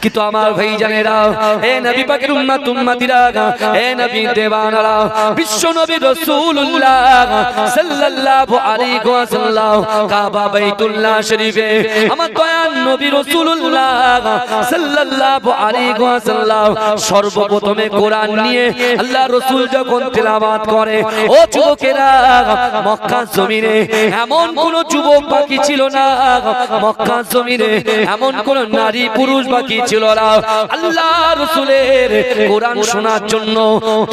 কিন্তু আমার ভাইজানেরা, হে নবী পাকের উম্মত উম্মতিরা, হে নবী দেওয়ানারা, বিশ্ব নবী রাসূলুল্লাহ সাল্লাল্লাহু আলাইহি ওয়াসাল্লাম কাবা বাইতুল্লাহ শরীফে আমার দয়াল নবী রাসূলুল্লাহ সাল্লাল্লাহু আলাইহি ওয়াসাল্লাম সর্বপ্রথমে কোরআন নিয়ে আল্লাহ রাসূল যখন তেলাওয়াত করে, ও যুবকেরা, মক্কা জমিনে এমন কোন যুবক বাকি ছিল না, মক্কা জমিনে এমন কোন নারী পুরুষ বাকি ছিল না আল্লাহ রাসূলের কোরআন শোনার জন্য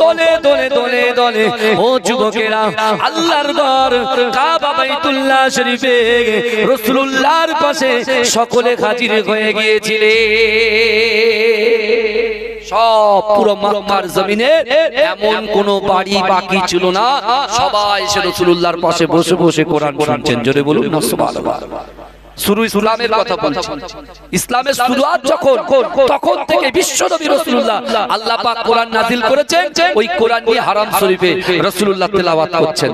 দলে দলে দলে দলে ও যুবকেরা আল্লাহর ঘর কাবা বাইতুল্লাহ শরীফে রাসূলুল্লাহর পাশে সকলে হাজির হয়ে গিয়েছিলেন। সব পুরো মক্কার জমিনে এমন কোন বাড়ি বাকি ছিল না, সবাই এসে রাসূলুল্লাহর পাশে বসে বসে কোরআন শুনছেন। জোরে বলুন না সুবহানাল্লাহ। শুরু ইসলামের কথা বলছি। ইসলামের শুরুয়াত যখন, তখন থেকে বিশ্বনবী রাসূলুল্লাহ আল্লাহ পাক কোরআন নাযিল করেছেন, ওই কোরআন নিয়ে হারাম শরীফে রাসূলুল্লাহ তেলাওয়াত করছেন।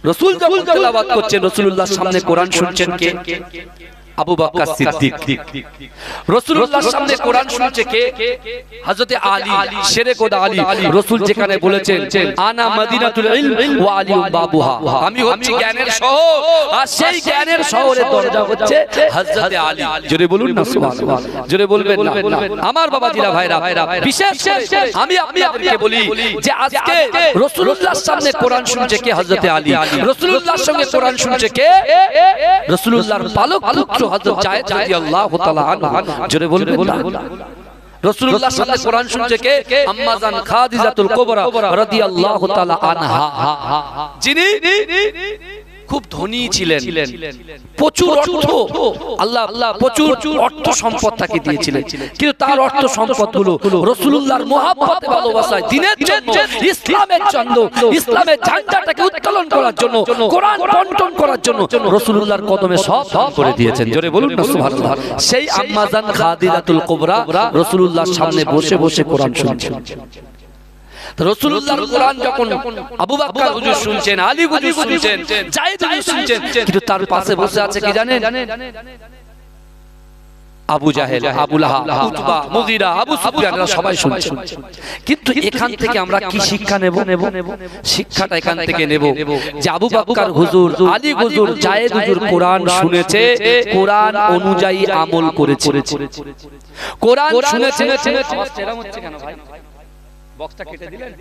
রাসূল যখন তেলাওয়াত করছেন, রাসূলুল্লাহর সামনে কোরআন শুনছেন কে? আবু বকর সিদ্দিক। রাসূলুল্লাহর সামনে কোরআন শুনছে কে? হযরত আলী, শেরে খোদা আলী। রাসূল যেখানে বলেছেন আনা মদিনাতুল ইলম ওয়া আলী বাবুহা, আমি হচ্ছি জ্ঞানের শহর, আর সেই জ্ঞানের শহরের দরজা হচ্ছে হযরত আলী। জোরে বলুন না সুবহানাল্লাহ। জোরে বলবেন না। আমার বাবাজিরা ভাইরা, বিশেষ আমি আপনাদেরকে বলি যে আজকে রাসূলুল্লাহর সামনে কোরআন শুনছে কে? হযরত আলী। রাসূলুল্লাহর সঙ্গে কোরআন শুনছে কে? রাসূলুল্লাহর পালক পুত্র হযরত জায়েদ রাদিয়াল্লাহু তাআলা আনহু। জোরে বলবেন না। রাসূলুল্লাহর সাথে কোরআন শুনছে কে? আম্মা জান খাদিজাতুল কুবরা রাদিয়াল্লাহু তাআলা আনহা, যিনি খুব ধনী ছিলেন, প্রচুর অর্থ, আল্লাহ প্রচুর অর্থ সম্পদ তাকে দিয়েছিলেন, কিন্তু তার অর্থ সম্পদগুলো রাসূলুল্লাহর মহব্বতে ভালোবাসায় দিনের জন্য, ইসলামের জন্য, ইসলামের ঝান্ডাটাকে উত্তোলন করার জন্য, কোরআন বন্টন করার জন্য রাসূলুল্লাহর কদমে সব করে দিয়েছেন। জোরে বলুন না সুবহানাল্লাহ। সেই আম্মা জান খাদিজাতুল কুবরা রাসূলুল্লাহর সামনে বসে বসে কোরআন শুনছেন। রাসূলুল্লাহর কোরআন যখন আবু বকর হুজুর শুনছেন, আলী হুজুর শুনছেন, যায়েদ হুজুর শুনছেন, কিন্তু তার পাশে বসে আছে কি জানেন? আবু জাহেল, আবু লাহাব, উতবা, মুগীরা, আবু সুফিয়ান, এরা সবাই শুনছেন। কিন্তু এখান থেকে আমরা কি শিক্ষা নেব? শিক্ষাটা এখান থেকে নেব যে আবু বকর হুজুর, আলী হুজুর, জায়েদ হুজুর কোরআন শুনেছে, কোরআন অনুযায়ী আমল করেছে। কোরআন শুনেছে। আওয়াজটা হচ্ছে কেন ভাই? বক্সটা কেটে দিলেন?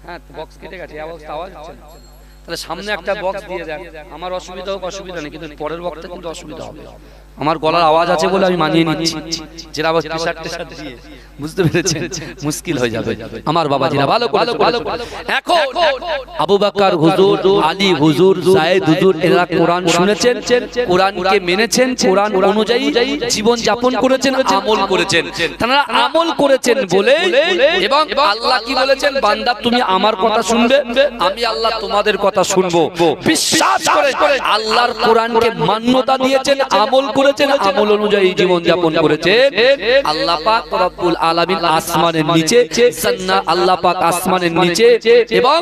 হ্যাঁ, বক্স কেটে গেছে, আওয়াজ হচ্ছে না। তাহলে সামনে একটা বক্স দিয়ে দেন, আমার অসুবিধা হোক, অসুবিধা নেই, কিন্তু পরের বক্সে কিন্তু অসুবিধা হবে। আমার গলার আওয়াজ আছে বলে আমি মানিয়ে নিচ্ছি, যেটা আবার টি-শার্ট দিয়ে, বুঝতে পেরেছেন, মুশকিল হয়ে যাবে। আমার বাবাজিরা ভালো করে এখন আবু বকর হুজুর, আলী হুজুর, যায়েদ হুজুর এরা কোরআন শুনেছেন, কোরআনকে মেনেছেন, কোরআন অনুযায়ী জীবন যাপন করেছেন, আমল করেছেন। তারা আমল করেছেন বলে, এবং আল্লাহ কি বলেছেন? বান্দা তুমি আমার কথা শুনবে, আমি আল্লাহ তোমাদের কথা শুনবো। বিশ্বাস করে আল্লাহর কোরআনকে মান্যতা দিয়েছেন, আমল করেছেন, আমল অনুযায়ী জীবন যাপন করেছেন। আল্লাহ পাক রব্বুল আলামিন আসমানের নিচে, আল্লাহ পাক আসমানের নিচে এবং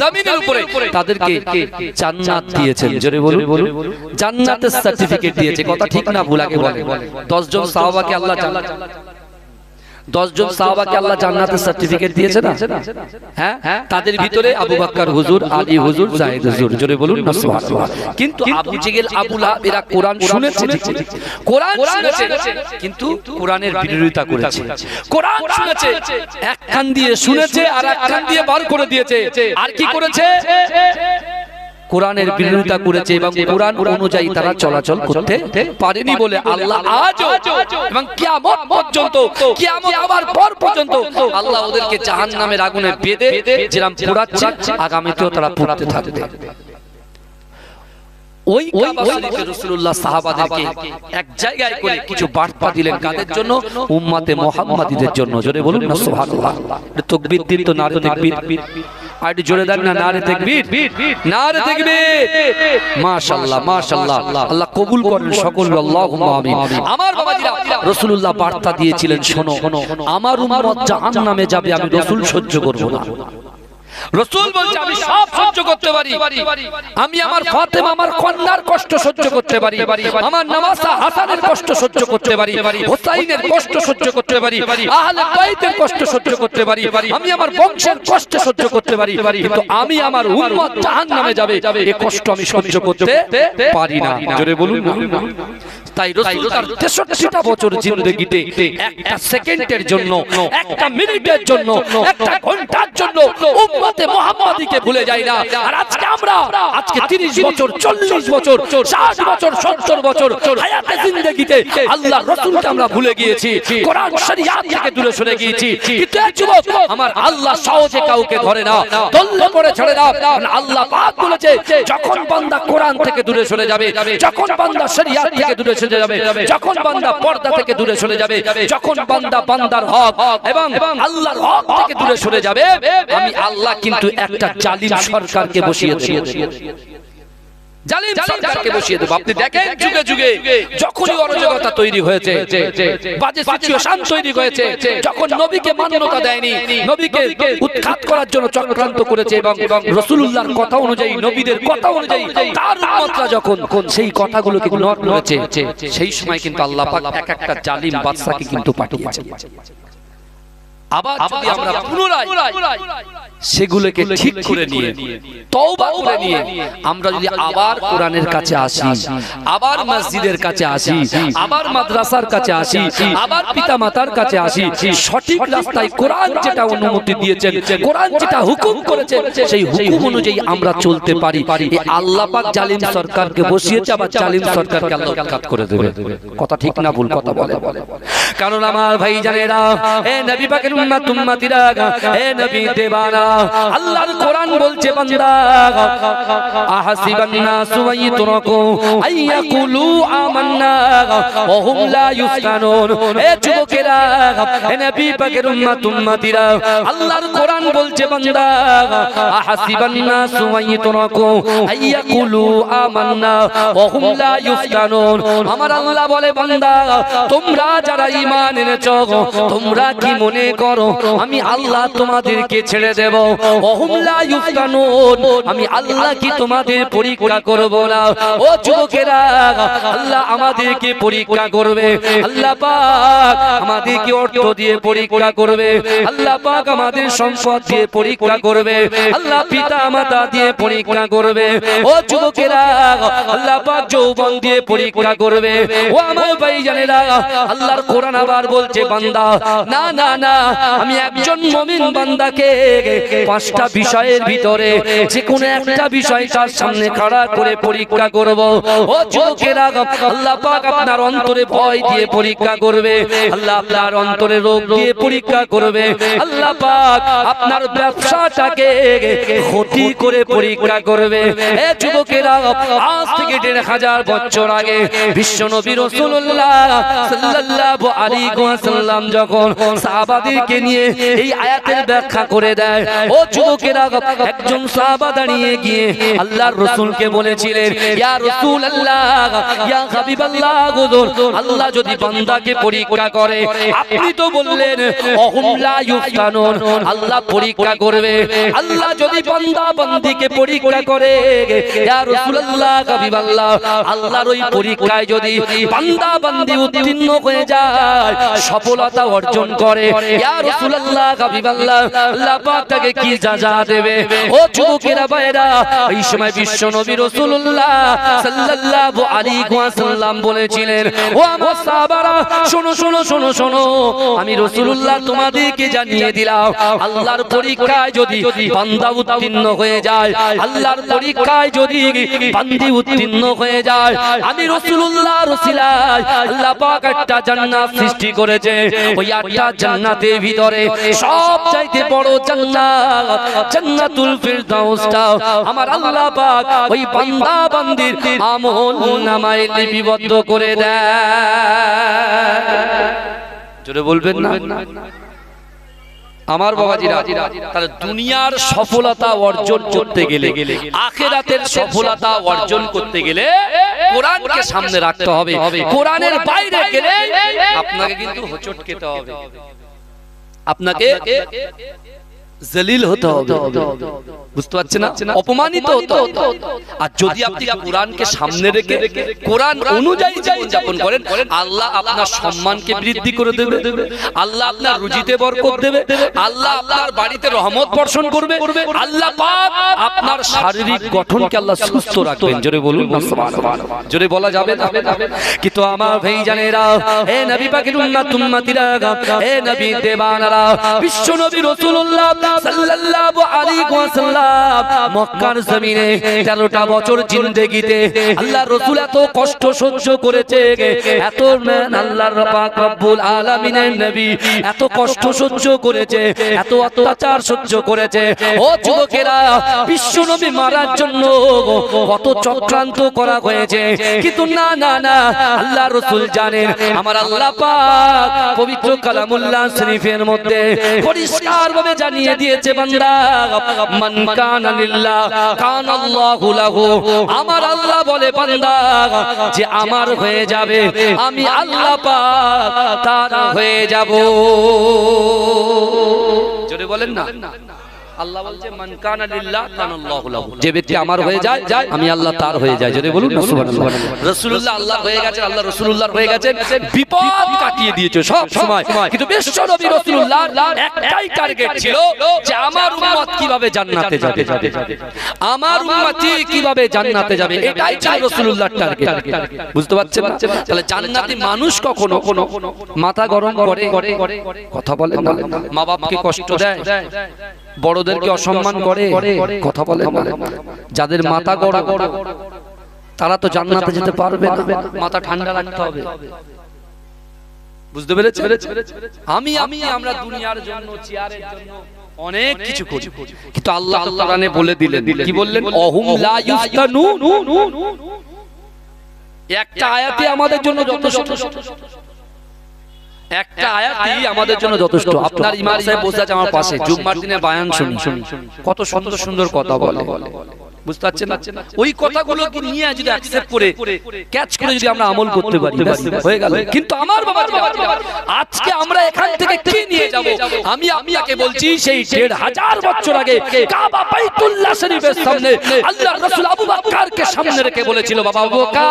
জমিনের উপরে তাদেরকে জান্নাত দিয়েছেন। জোরে বলুন, জান্নাতের সার্টিফিকেট দিয়েছে। কথা ঠিক না ভুল? আগে বলে 10 জন সাহাবাকে আল্লাহ 10 জন সাহাবাকে আল্লাহ জান্নাতের সার্টিফিকেট দিয়েছে না? হ্যাঁ, তাদের ভিতরে আবু বকর হুজুর, আলী হুজুর, যায়েদ হুজুর। জোরে বলুন না সুবহানাল্লাহ। কিন্তু আবু জেহেল, আবু লাহাব এরা কোরআন শুনেছে, কোরআন শুনেছে, কিন্তু কোরআনের বিরোধিতা করেছে। কোরআন শুনেছে, এক কান দিয়ে শুনেছে আর এক কান দিয়ে বার করে দিয়েছে। আর কি করেছে? কোরআনের বিরোধিতা করেছে এবং কোরআন অনুযায়ী তারা চলাচল করতে পারেনি বলে আল্লাহ আজ এবং কিয়ামত পর্যন্ত, কিয়ামত হওয়ার পর পর্যন্ত আল্লাহ ওদেরকে জাহান্নামের আগুনে বেঁধে যেরকম পোড়াচ্ছে, আগামীতেও তারা পুড়তে থাকবে। ওই কাবা শরীফে রাসূলুল্লাহ সাহাবাদেরকে এক জায়গায় করে কিছু বার্তা দিলেন, কাদের জন্য? উম্মতে মুহাম্মাদীদের জন্য। জোরে বলুন না সুবহানাল্লাহ। তাকবীর দিন তো, নারে তাকবীর। আর জোরে দেন না, নারে তাকবীর, নারে তাকবীর। মাশাআল্লাহ, মাশাআল্লাহ। আল্লাহ কবুল করেন সকল, আল্লাহুম্মা আমিন। আমার বাবাজিরা, রাসূলুল্লাহ বার্তা দিয়েছিলেন, শোনো, আমার উম্মত জাহান্নামে যাবে, আমি রাসূল সহ্য করব না। রাসূল বলছে আমি সব সহ্য করতে পারি, আমি আমার ফাতেমা আমার কন্যার কষ্ট সহ্য করতে পারি, আমার নওয়াসা হাসানের কষ্ট সহ্য করতে পারি, হুসাইনের কষ্ট সহ্য করতে পারি, আহলে বাইতের কষ্ট সহ্য করতে পারি, আমি আমার বংশের কষ্ট সহ্য করতে পারি, কিন্তু আমি আমার উম্মত জাহান্নামে যাবে এই কষ্ট আমি সহ্য করতে পারি না। জোরে বলুন না। তাই রাসূল তার 63টা বছর জিন্দেগিতে একটা সেকেন্ডের জন্য, একটা মিনিটের জন্য, একটা ঘন্টার জন্য উম্মতে মুহাম্মাদীকে ভুলে যায় না। আর আজকে আমরা আজকে 30 বছর 40 বছর 60 বছর 70 বছর হায়াতে জিন্দেগিতে আল্লাহর রাসূলকে আমরা ভুলে গিয়েছি, কোরআন শরীয়ত থেকে দূরে সরে গিয়েছি। কিন্তু এক যুবক আমার আল্লাহ সহজে কাউকে ধরে না, দল্লে পড়ে ছেড়ে না। আল্লাহ পাক বলেছে যখন বান্দা কোরআন থেকে দূরে সরে যাবে, যখন বান্দা শরীয়ত থেকে দূরে সরে যাবে, যখন বান্দা পর্দা থেকে দূরে সরে যাবে, যখন বান্দা বান্দার হক এবং আল্লাহর হক থেকে দূরে সরে যাবে, আমি আল্লাহ কিন্তু একটা জালিম সরকারকে বসিয়ে দেব, জালিম সরকারকে বসিয়ে দেব। আপনি দেখেন যুগে যুগে যখনই অরাজকতা তৈরি হয়েছে, বাজে সিচুয়েশন তৈরি হয়েছে, যখন নবীকে মান্যতা দেয়নি, নবীকে উৎখাত করার জন্য চক্রান্ত করেছে এবং রাসূলুল্লাহর কথা অনুযায়ী, নবীদের কথা অনুযায়ী তার উম্মতরা যখন সেই কথাগুলোকে ইগনোর করেছে, সেই সময় কিন্তু আল্লাহ পাক এক একটা জালিম বাদশাকে কিন্তু পাঠিয়েছে। আবার যদি আমরা পুনরায় সেগুলোকে ঠিক করে নিয়ে তওবা করে নিয়ে আমরা যদি আবার কোরআনের কাছে আসি, আবার মসজিদের কাছে আসি, আবার মাদ্রাসার কাছে আসি, আবার পিতামাতার কাছে আসি, সঠিক রাস্তায় কোরআন যেটা অনুমতি দিয়েছেন, কোরআন যেটা হুকুম করেছেন, সেই হুকুম অনুযায়ী আমরা চলতে পারি, এই আল্লাহ পাক জালিম সরকারকে বসিয়েছে, আবার জালিম সরকারকে আল্লাহ উৎখাত করে দেবে। কথা ঠিক না ভুল কথা বলে? কারণ আমার ভাই জানেরা, এ নবী পাকের উম্মত উম্মতিরা, এ নবী দেবানা, আল্লাহর কোরআন বলছে বান্দা আহাসিবান নাসু ওয়াইতরাকু আইয়াকুলু আমান্না ওয়া হুম লা ইফতানুন। এ যুবকেরা, এ নবী পাকের উম্মত উম্মতিরা, আল্লাহর কোরআন বলছে বান্দা আহাসিবান নাসু ওয়াইতরাকু আইয়াকুলু আমান্না ওয়া হুম লা ইফতানুন। আমার আল্লাহ বলে বান্দা তোমরা যারা ঈমান এনেছো, তোমরা কি মনে করো আমি আল্লাহ তোমাদেরকে ছেড়ে দেব? ওহুম লা ইফতানুন, আমি আল্লাহ কি তোমাদের পরীক্ষা করব না? ও যুবকেরা, আল্লাহ আমাদেরকে পরীক্ষা করবে, আল্লাহ পাক আমাদেরকে অর্থ দিয়ে পরীক্ষা করবে, আল্লাহ পাক আমাদের সম্পদ দিয়ে পরীক্ষা করবে, আল্লাহ পিতা মাতা দিয়ে পরীক্ষা করবে। ও যুবকেরা, আল্লাহ পাক যৌবন দিয়ে পরীক্ষা করবে। ও আমার ভাইজানেরা, আল্লাহর কোরআন আবার বলছে বান্দা না না না, আমি একজন মুমিন বান্দাকে 5টা বিষয়ের ভিতরে যে কোনো একটা বিষয় তার সামনে খাড়া করে পরীক্ষা করব। ও যুবকেরা, আল্লাহ পাক আপনার অন্তরে ভয় দিয়ে পরীক্ষা করবে, আল্লাহ আপনার অন্তরে রোগ দিয়ে পরীক্ষা করবে, আল্লাহ পাক আপনার ব্যবসাটাকে ক্ষতি করে পরীক্ষা করবে। এ যুবকেরা, আজ থেকে 1500 বছর আগে বিশ্ব নবী রাসূলুল্লাহ সাল্লাল্লাহু আলাইহি ওয়াসাল্লাম যখন সাহাবাদেরকে নিয়ে এই আয়াতের ব্যাখ্যা করে দেয়, ও যুবকেরা, একজন সাহাবা দাঁড়িয়ে গিয়ে আল্লাহর রাসূলকে বলেছিলেন, ইয়া রাসূলুল্লাহ, ইয়া হাবিবাল্লাহ, আল্লাহ যদি বান্দাকে পরীক্ষা করে, আপনি তো বললেন ওহুম লা ইফতানুন, আল্লাহ পরীক্ষা করবে, আল্লাহ যদি বান্দা বান্দিকে পরীক্ষা করে, ইয়া রাসূলুল্লাহ, হাবিবাল্লাহ, আল্লাহর ওই পরীক্ষায় যদি বান্দা বান্দি উত্তীর্ণ হয়ে যায়, সফলতা অর্জন করে, ইয়া রাসূলুল্লাহ, হাবিবাল্লাহ, আল্লাহ পাক তাকে কি সাজা দেবে? ও যুবকেরা ভাইরা, এই সময় বিশ্ব নবী রাসূলুল্লাহ সাল্লাল্লাহু আলাইহি ওয়াসাল্লাম বলেছিলেন, ও আমার সাহাবারা, শোনো শোনো শোনো শোনো, আমি রাসূলুল্লাহ তোমাদেরকে জানিয়ে দিলাম, আল্লাহর পরীক্ষায় যদি বান্দা উত্তীর্ণ হয়ে যায়, আল্লাহর পরীক্ষায় যদি বান্দি উত্তীর্ণ হয়ে যায়, আমি রাসূলুল্লাহ রসিলায় আল্লাহ পাক একটা জান্নাত সৃষ্টি করেছে। ওই 8টা জান্নাতের ভিতরে সবচাইতে বড় জান্নাত জান্নাতুল ফিরদাউসটা আমার আল্লাহ পাক ওই বান্দা বান্দির আমলনামায় লিপিবদ্ধ করে দেয়। জোরে বলবেন না আমার বাবাজিরা? তাহলে দুনিয়ার সফলতা অর্জন করতে গেলে, আখিরাতের সফলতা অর্জন করতে গেলে কোরআনকে সামনে রাখতে হবে। কোরআনের বাইরে গেলে আপনাকে কিন্তু হোঁচট খেতে হবে, আপনাকে জলিল হতে হবে, বুঝতে পারছেন না, অপমানিত হতে হবে। আর যদি আপনি কোরআনকে সামনে রেখে কোরআন অনুযায়ী জীবনযাপন করেন, আল্লাহ আপনার সম্মানকে বৃদ্ধি করে দেবে, আল্লাহ আপনার রুজিতে বরকত দেবে, আল্লাহ আপনার বাড়িতে রহমত বর্ষণ করবে, আল্লাহ পাক আপনার শারীরিক গঠনকে আল্লাহ সুস্থ রাখবেন। জোরে বলুন না সুবহানাল্লাহ। জোরে বলা যাবে না? কিন্তু আমার ভাইজানেরা, হে নবী পাকের উম্মত উম্মতিরা, হে নবী দেবানারা, বিশ্ব নবী রাসূলুল্লাহ সাল্লাল্লাহু আলাইহি ওয়াসাল্লাম মক্কার জমিনে 13টা বছর জিন্দেগিতে আল্লাহর রাসূল এত কষ্ট সহ্য করেছে, এত আল্লাহর পাক রব্বুল আলামিনের নবী এত কষ্ট সহ্য করেছে, এত অত্যাচার সহ্য করেছে। ও যুবকেরা, বিশ্ব নবী মারার জন্য কত চক্রান্ত করা হয়েছে, কিন্তু না না না, আল্লাহর রাসূল জানেন আমার আল্লাহ পাক পবিত্র কালামুল্লাহ শরীফের মধ্যে পরিষ্কার ভাবে জানিয়ে দিয়েছে, বান্দা মান কানা লিল্লাহ কানাল্লাহু লাহু। আমার আল্লাহ বলে বান্দা যে আমার হয়ে যাবে, আমি আল্লাহ পাক তার হয়ে যাব। জোরে বলেন না। আল্লাহ বলছে মান কানা লিল্লাহ কানাল্লাহু লাহু, যে ব্যক্তি আমার হয়ে যায় আমি আল্লাহ তার হয়ে যায়। জোরে বলুন না সুবহানাল্লাহ। রাসূলুল্লাহ আল্লাহ হয়ে গেছেন, আল্লাহ রাসূলুল্লাহ হয়ে গেছেন, বিপদ কাটিয়ে দিয়েছে সব সময়। কিন্তু বিশ্ব নবী রাসূলুল্লাহর একটাই টার্গেট ছিল যে আমার উম্মত কিভাবে জান্নাতে যাবে, আমার উম্মতি কিভাবে জান্নাতে যাবে, এটাই ছিল রাসূলুল্লাহর টার্গেট। বুঝতে পারছেন? তাহলে জান্নাতি মানুষ কখনো মাথা গরম করে কথা বলে না, মা বাপকে কষ্ট দেয়, বড়দেরকে অসম্মান করে কথা বলে না, যাদের মাথা গরম তারা তো জান্নাতে যেতে পারবে না। মাথা ঠান্ডা রাখতে হবে। বুঝতে পেরেছেন? আমরা দুনিয়ার জন্য, চেয়ারের জন্য অনেক কিছু করি, কিন্তু আল্লাহ কোরআনে বলে দিলেন, কি বললেন? অহুম লা ইফতানুন। একটা আয়াতে আমাদের জন্য যথেষ্ট, একটা আয়াতই আমাদের জন্য যথেষ্ট। আপনার ইমাম সাহেব বসে আছে আমার পাশে, জুম্মার দিনে বয়ান শুনি, কত সুন্দর সুন্দর কথা বলে, বুঝতে পারছেন না? ওই কথাগুলোকে নিয়ে যদি অ্যাকসেপ্ট করে ক্যাচ করে যদি আমরা আমল করতে পারি, হয়ে গেল। কিন্তু আমার বাবা, আজকে আমরা এখান থেকে কি নিয়ে যাব? আমি আপনাকে বলছি, সেই ১৫০০ বছর আগে কাবা বাইতুল্লাহ শরীফের সামনে আল্লাহর রাসূল আবু বকরকে সামনে রেখে বলেছিল, বাবা আবু বকর,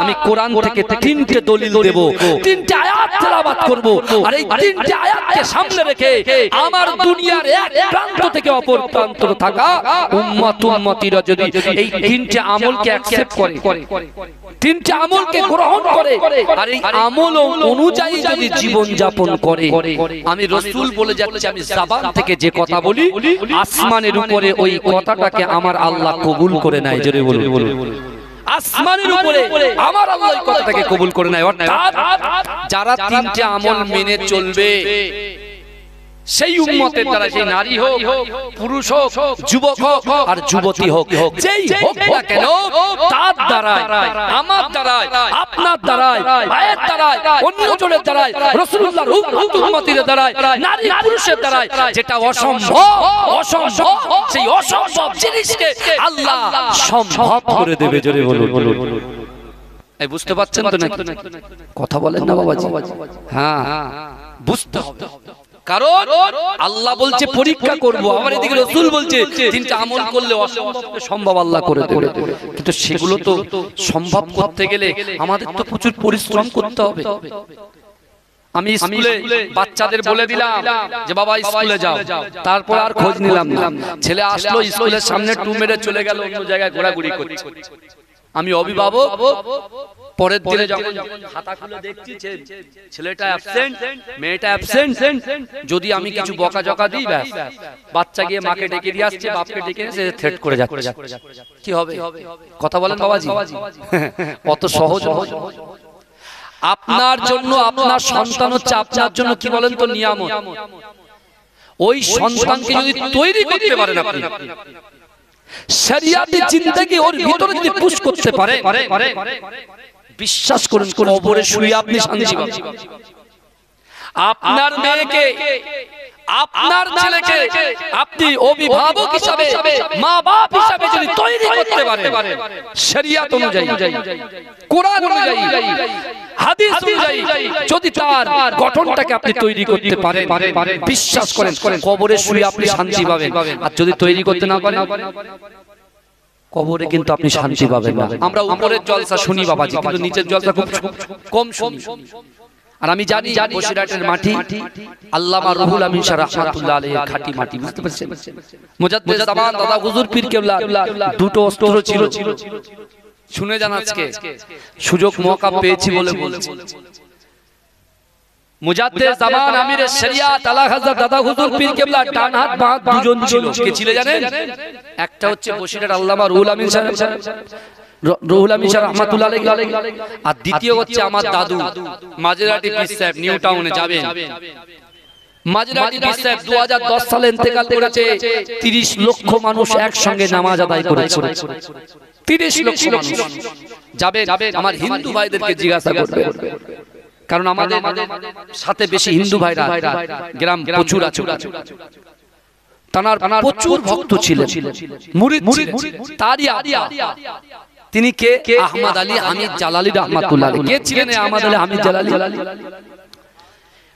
আমি কোরআন থেকে ৩টে দলিল দেব, ৩টে আয়াত তেলাওয়াত করব, আর এই ৩টে আয়াতকে সামনে রেখে আমার দুনিয়ার এক প্রান্ত থেকে অপর প্রান্ত থাকা উম্মতিরা যদি এই ৩টে আমলকে অ্যাকসেপ্ট করে, ৩টে আমলকে গ্রহণ করে, আর এই আমল অনুযায়ী যদি জীবন যাপন করে, আমি রাসূল বলে যাচ্ছি, আমি জবান থেকে যে কথা বলি, আসমানের উপরে ওই কথাটাকে আমার আল্লাহ কবুল করে নেয়। জোরে বলুন। আসমানের উপরে আমার আল্লাহ এই কথাটাকে কবুল করে নেয়। অর্থাৎ যারা ৩টে আমল মেনে চলবে, সেই উম্মতের দ্বারা, সেই নারী হোক, পুরুষ হোক, যুবক হোক আর যুবতী হোক, যেই হোক না কেন, তার দ্বারাই, আমার দ্বারাই, আপনার দ্বারাই, ভাইয়ের দ্বারাই, অন্যজনের দ্বারাই, রাসূলুল্লাহর উম্মতের দ্বারাই, নারী পুরুষের দ্বারাই যেটা অসম্ভব, সেই অসম্ভব জিনিসকে আল্লাহ সম্ভব করে দেবে। জোরে বলুন। এই বুঝতে পারছেন তো নাকি? কথা বলেন না বাবাজি? হ্যাঁ, বুঝতে হবে। কারণ আল্লাহ বলছে পরীক্ষা করব, আমার এদিকে রাসূল বলছে ৩টা আমল করলে অসম্ভবকে সম্ভব আল্লাহ করে দেবে। কিন্তু সেগুলো তো সম্ভব করতে গেলে আমাদের তো প্রচুর পরিশ্রম করতে হবে। আমি স্কুলে বাচ্চাদের বলে দিলাম যে বাবা স্কুলে যাও, তারপর আর খোঁজ নিলাম না। ছেলে আসলো, স্কুলের সামনে টু মেরে চলে গেল, অন্য জায়গায় ঘোরাঘুরি করছে। আমি অভিভাবক, পরের দিনে যখন খাতা খুলে দেখছি ছেলেটা অ্যাবসেন্ট, মেয়েটা অ্যাবসেন্ট, যদি আমি কিছু বকাঝকা দিই, ব্যাস বাচ্চা গিয়ে মাকে ডেকে দিয়ে আসছে, বাপকে ডেকে এসে থ্রেট করে যাচ্ছে। কি হবে? কথা বলেন বাবাজি? অত সহজ? আপনার জন্য, আপনার সন্তান হচ্ছে আপনার জন্য কি বলেন তো নিয়ামত। ওই সন্তানকে যদি তৈরি করতে পারেন আপনি, শরিয়াতে জিন্দেগি ওর ভিতরে যদি পুশ করতে পারে, বিশ্বাস করুন কবরে শুয়ে আপনি শান্তি পাবেন। আপনার মেয়েকে আপনার ছেলেকে আপনি অভিভাবক হিসাবে মা বাপ হিসাবে যদি তৈরি করতে পারেন শরিয়ত অনুযায়ী, কোরআন অনুযায়ী, হাদিস অনুযায়ী যদি তার গঠনটাকে আপনি তৈরি করতে পারেন, বিশ্বাস করেন কবরে শুয়ে আপনি শান্তি পাবেন। আর যদি তৈরি করতে না পারেন কবরে কিন্তু আপনি শান্তি পাবেন না। আমরা উপরের জলসা শুনি বাবাজি, কিন্তু নিচের জলসা খুব কম শুনি। আর আমি জানি বসিরহাটের মাটি আল্লামা রুহুল আমিন শাহ রাহমাতুল্লাহ আলাইহির খাঁটি মাটি, বুঝতে পারছেন? মুজাদ্দিদ জামান দাদা হুজুর পীর কেবলা দুটো অস্ত্র ছিল, শুনে যান আজকে সুযোগ মওকা পেয়েছি বলে বলছি। মুজাদ্দিদ জামান আমিরের শরিয়াত আলা হযরত দাদা হুজুর পীর কেবলা ডান হাত বাঁ হাত দুজন ছিল। কে ছিল জানেন? একটা হচ্ছে বসিরহাট আল্লামা রুহুল আমিন শাহ রাহমাতুল্লাহ আলাইহি, আর দ্বিতীয় হচ্ছে আমার দাদু মাঝেরহাটি পীর সাহেব, নিউ টাউনে যাবেন। মাঝেরহাটি পীর সাহেব 2010 সালে ইন্তেকাল করেছে। 30 লক্ষ মানুষ একসঙ্গে নামাজ আদায় করেছে। 30 লক্ষ মানুষ যাবে। আমার হিন্দু ভাইদেরকে জিজ্ঞাসা করবে, কারণ আমাদের সাথে বেশি হিন্দু ভাইরা গ্রাম প্রচুর আছে। তানার প্রচুর ভক্ত ছিলেন, মুরিদ ছিলেন। তারই তিনি কে? আহমদ আলী হামিদ জালালি রাহমাতুল্লাহ আলাইহি। কে ছিলেন আহমদ আলী হামিদ জালালি?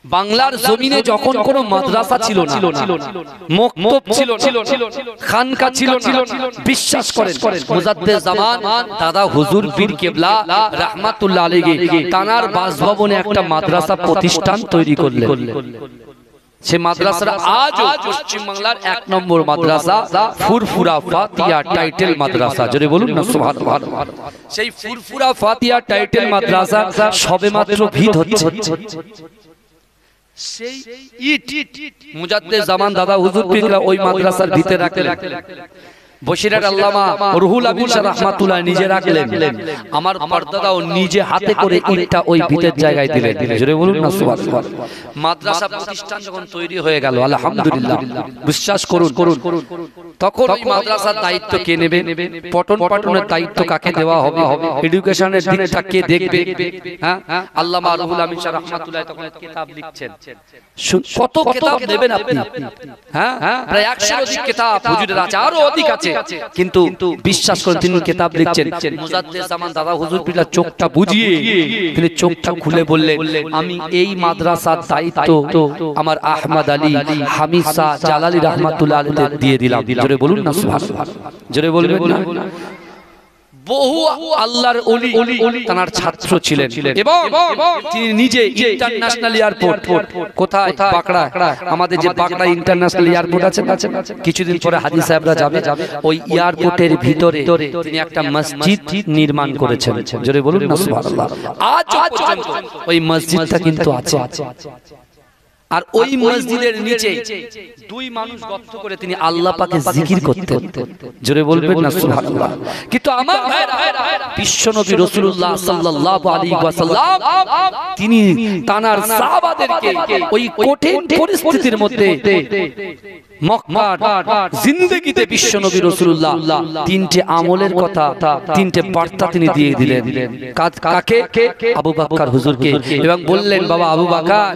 বাংলার জমিনে যখন কোনো মাদ্রাসা ছিল না, মক্তব ছিল না, খানকা ছিল না, বিশ্বাস করেন মুজাদ্দিদ জামান দাদা হুজুর পীর কেবলা রাহমাতুল্লাহ আলাইহি তানার বাসভবনে একটা মাদ্রাসা প্রতিষ্ঠান তৈরি করলেন। সে মাদ্রাসার আজও পশ্চিম বাংলার 1 নম্বর মাদ্রাসা ফুরফুরা ফাতিহা টাইটেল মাদ্রাসা। জোরে বলুন না সুবহানাল্লাহ। সেই ফুরফুরা ফাতিহা টাইটেল মাদ্রাসা সবেমাত্র ভিত হচ্ছে। সেই ইট মুজাদ্দিদ জামান দাদা হুজুর পীর ওই মাদ্রাসার ভিতরে রাখলেন। বসিরহাট আল্লামা রুহুল আমিন শাহ রাহমাতুল্লাহ নিজে রাখলেন। আমার পর্দাদাও নিজে হাতে করে ইটটা ওই ভিতের জায়গায় দিলেন। জোরে বলুন না সুবহানাল্লাহ। মাদ্রাসা প্রতিষ্ঠান যখন তৈরি হয়ে গেল আলহামদুলিল্লাহ, বিশ্বাস করুন তখন ওই মাদ্রাসার দায়িত্ব কে নেবে? পঠন পাঠনের দায়িত্ব কাকে দেওয়া হবে? এডুকেশনের দিকটা কে দেখবে? হ্যাঁ, আল্লামা রুহুল আমিন শাহ রাহমাতুল্লাহ তখন কিতাব লিখছেন। কত কিতাব নেবেন আপনি? হ্যাঁ, প্রায় 100 অধিক কিতাব হুজুরের আছে, আরো অধিক আছে, কিন্তু বিশ্বাস করেন তিনি কিতাব লিখছেন। মুজাদ্দিদ জামান দাদা হুজুর পীর চোখটা বুঝিয়ে তিনি চোখটা খুলে বললেন, আমি এই মাদ্রাসার দায়িত্ব আমার আহমদ আলী হামিদ শাহ জালালি রাহমাতুল্লাহ আলাইহি দিয়ে দিলাম। জোরে বলুন না সুবহানাল্লাহ। জোরে বলবেন না। বহু আল্লাহর ওলি তার ছাত্র ছিলেন এবং তিনি নিজে ইন্টারন্যাশনাল এয়ারপোর্ট, কোথায়? বাকড়া। আমাদের যে বাকড়া ইন্টারন্যাশনাল এয়ারপোর্ট আছে, কিছুদিন পরে হাজী সাহেবরা যাবে, ওই এয়ারপোর্টের ভিতরে তিনি একটা মসজিদ নির্মাণ করেছেন। জোরে বলুন না সুবহানাল্লাহ। আজ পর্যন্ত ওই মসজিদটা কিন্তু আছে। আর ওই মসজিদের নিচে 2 মানুষ গর্ত করে তিনি আল্লাহ পাকে জিকির করতেন। জোরে বলবেন না সুবহানাল্লাহ। কিন্তু আমার ভাইরা, বিশ্বনবী রাসূলুল্লাহ সাল্লাল্লাহু আলাইহি ওয়াসাল্লাম তিনি তানার সাহাবাদেরকে ওই কঠিন পরিস্থিতির মধ্যে মক্কার জিন্দেগিতে বিশ্বনবী রাসূলুল্লাহ 3টে আমলের কথা, 3টে বার্তা তিনি দিয়ে দিলেন। কাকে? আবু বকর হুজুরকে। এবং বললেন, বাবা আবু বকর,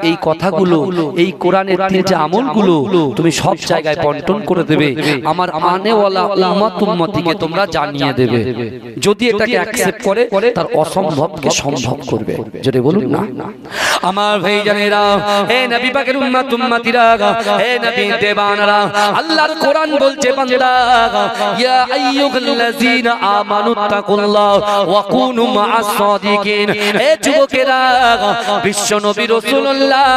এই কথাগুলো, এই কোরআনের 3টে আমলগুলো তুমি সব জায়গায় বন্টন করে দেবে, আমার আনেওয়ালা উম্মতিকে তোমরা জানিয়ে দেবে। যদি এটাকে অ্যাকসেপ্ট করে তার অসম্ভবকে সম্ভব করবে। যদি বলুন না আমার ভাইজানেরা, হে নবী পাকের উম্মতিরা, হে নবী দেবানারা, আল্লাহর কোরআন বলছে, বান্দা ইয়া আইয়ুহাল্লাযীনা আমানুত্তাকুল্লাহ ওয়া কুনু মা'আস সাদিকিন। হে যুবকেরা, বিশ্ব নবী রাসূলুল্লাহ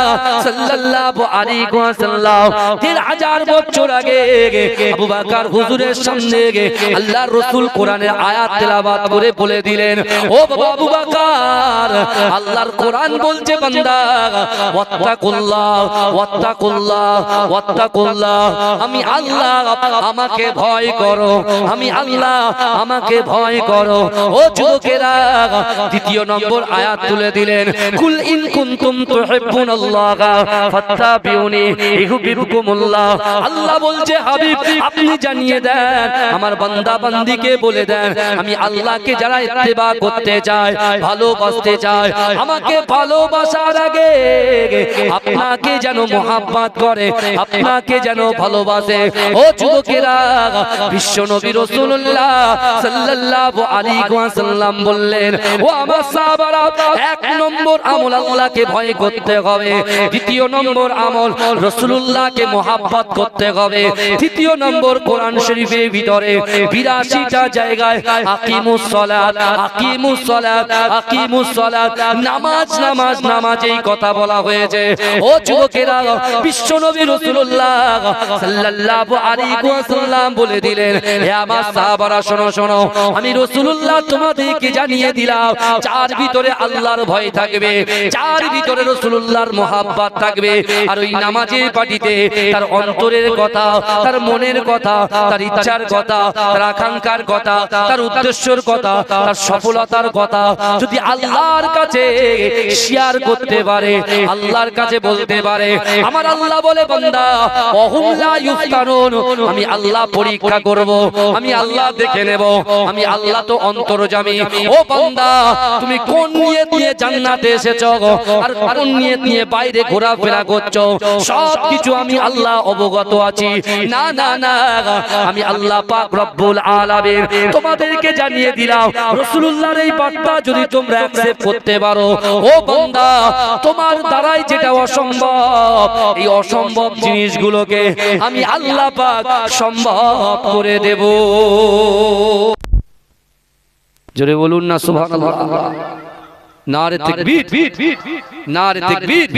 সাল্লাল্লাহু আলাইহি ওয়াসাল্লাম 3000 বছর আগে আবু বকর হুজুরের সামনে আল্লাহর রাসূল কোরআনের আয়াত তেলাওয়াত করে বলে দিলেন, ও আবু বকর, আল্লাহর কোরআন বলছে, বান্দা ওয়াত্তাকুল্লাহ ওয়াত্তাকুল্লাহ ওয়াত্তাকুল্লাহ, আমি আল্লাহ, আমাকে ভয় করো, আমি আল্লাহ, আমাকে ভয় করো। ও যুবকেরা, দ্বিতীয় নম্বর আয়াত তুলে দিলেন, কুল ইন কুনতুম তুহিব্বুনাল্লাহ ফাত্তাবিউনি ইউহিব্বুকুমুল্লাহ। আল্লাহ বলছে, হাবিব আপনি জানিয়ে দেন, আমার বান্দা বান্দিকে বলে দেন, আমি আল্লাহকে যারা ইত্তেবা করতে চায়, ভালোবাসতে চায়, আমাকে ভালোবাসা আসার আগে আপনাকে যেন মোহাব্বত করে, আপনাকে যেন ভালোবাসে। ও যুবকেরা, বিশ্ব নবী রাসূলুল্লাহ সাল্লাল্লাহু আলাইহি ওয়াসাল্লাম বললেন, ও আমার সাহাবারা, এক নম্বর আমল আল্লাহকে ভয় করতে হবে, দ্বিতীয় নম্বর আমল রাসূলুল্লাহকে মোহাব্বত করতে হবে, তৃতীয় নম্বর কোরআন শরীফের ভিতরে 82টা জায়গায় আকিমুস সালাত, আকিমুস সালাত, আকিমুস সালাত, নামাজ নামাজ নামাজ এই কথা বলা হয়েছে। ও যুবকেরা, বিশ্বনবী রাসূলুল্লাহ সাল্লাল্লাহু আলাইহি ওয়াসাল্লাম বলে দিলেন, হে আমার সাহাবারা শোনো শোনো, আমি রাসূলুল্লাহ তোমাদেরকে জানিয়ে দিলাম, যার ভিতরে আল্লাহর ভয় থাকবে, যার ভিতরে রাসূলুল্লাহর মহব্বত থাকবে, আর ওই নামাজের পাটিতে তার অন্তরের কথা, তার মনের কথা, তার ইচ্ছার কথা, তার আকাঙ্ক্ষার কথা, তার উদ্দেশ্যের কথা, তার সফলতার কথা যদি আল্লাহর কাছে শেয়ার করতে পারে, আল্লাহর কাছে বলতে পারে, আমার আল্লাহ বলে, বান্দা ওহুম লা ইফতানুন, আমি আল্লাহ পরীক্ষা করব, আমি আল্লাহ দেখে নেব, আমি আল্লাহ তো অন্তর্যামী। ও বান্দা, তুমি কোন নিয়ত নিয়ে জান্নাতে এসেছো আর কোন নিয়ত নিয়ে বাইরে ঘোরাফেরা করছো, সব কিছু আমি আল্লাহ অবগত আছি। না না না, আমি আল্লাহ পাক রব্বুল আলামিন তোমাদেরকে জানিয়ে দিলাম, রাসূলুল্লাহর এই বার্তা যদি তোমরা অ্যাকসেপ্ট করতে পারো, ও বান্দা, তোমার দ্বারাই যেটা অসম্ভব, এই অসম্ভব জিনিসগুলোকে আমি আল্লাহ পাক সম্ভব করে দেব। জোরে বলুন না সুবহানাল্লাহ। নারে তাকবীর, নারে তাকবীর।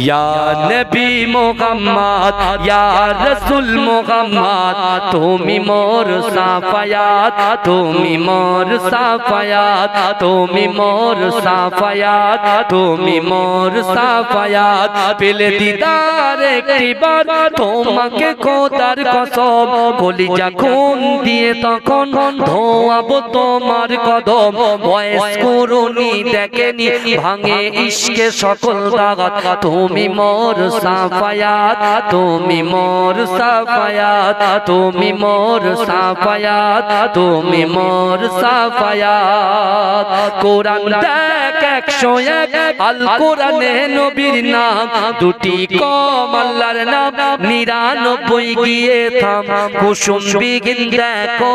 ইয়া নবী মুহাম্মদ, ইয়া রাসূল মুহাম্মদ, তুমি মোর সাফায়াত, তুমি মোর সাফায়াত, তুমি মোর সাফায়াত, তুমি মোর সাফায়াত। পেলে দিদার একটিবার তোমাকে খোদার কসম, কলিজা খুন দিয়ে তখন ধোয়াবো তোমার কদম। বয়স করুনি দেখেনি ভাঙে ইশকে সকল দাগাত, তুমি মোর সাফায়াত, তুমি মোর সাফায়াত, তুমি মোর সাফায়াত, তুমি মোর সাফায়াত। কোরআন দেখ 101, আল কোরআনে নবীর নাম দুটি কম, আল্লাহর নাম 99 গিয়ে থাম। কুসুম বিগিন দেখো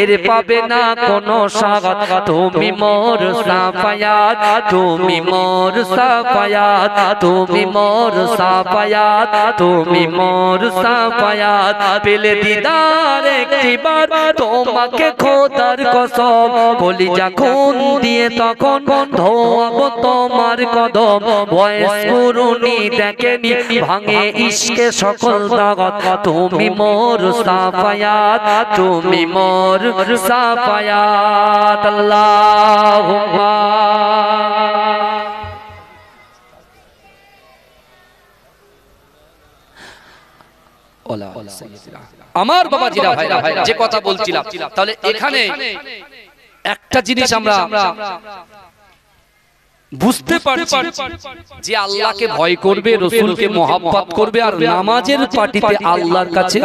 এর পাবে না কোনো সাগাত, তুমি মোর সাফায়াত, তুমি মোর সাফায়াত, তুমি মোর সাফায়াত, তুমি মোর সাফায়াত। পেলে দিদার একটিবার তোমাকে খোদার কসম, কলিজা খুন দিয়ে তখন ধোয়াবো তোমার কদম। বয়স করুনি দেখেনি ভাঙে ইশকে সকল দাগাত, তুমি মোর সাফায়াত, তুমি মোর সাফায়াত। আল্লাহুম্মা আমার বাবাজিরা ভাইরা, যে কথা বলছিলাম, তাহলে এখানে একটা জিনিস আমরা বুঝতে পারছি যে আল্লাহকে ভয় করবে, রাসূলকে মহব্বত করবে, আর নামাজের পাটিতে আল্লাহর কাছে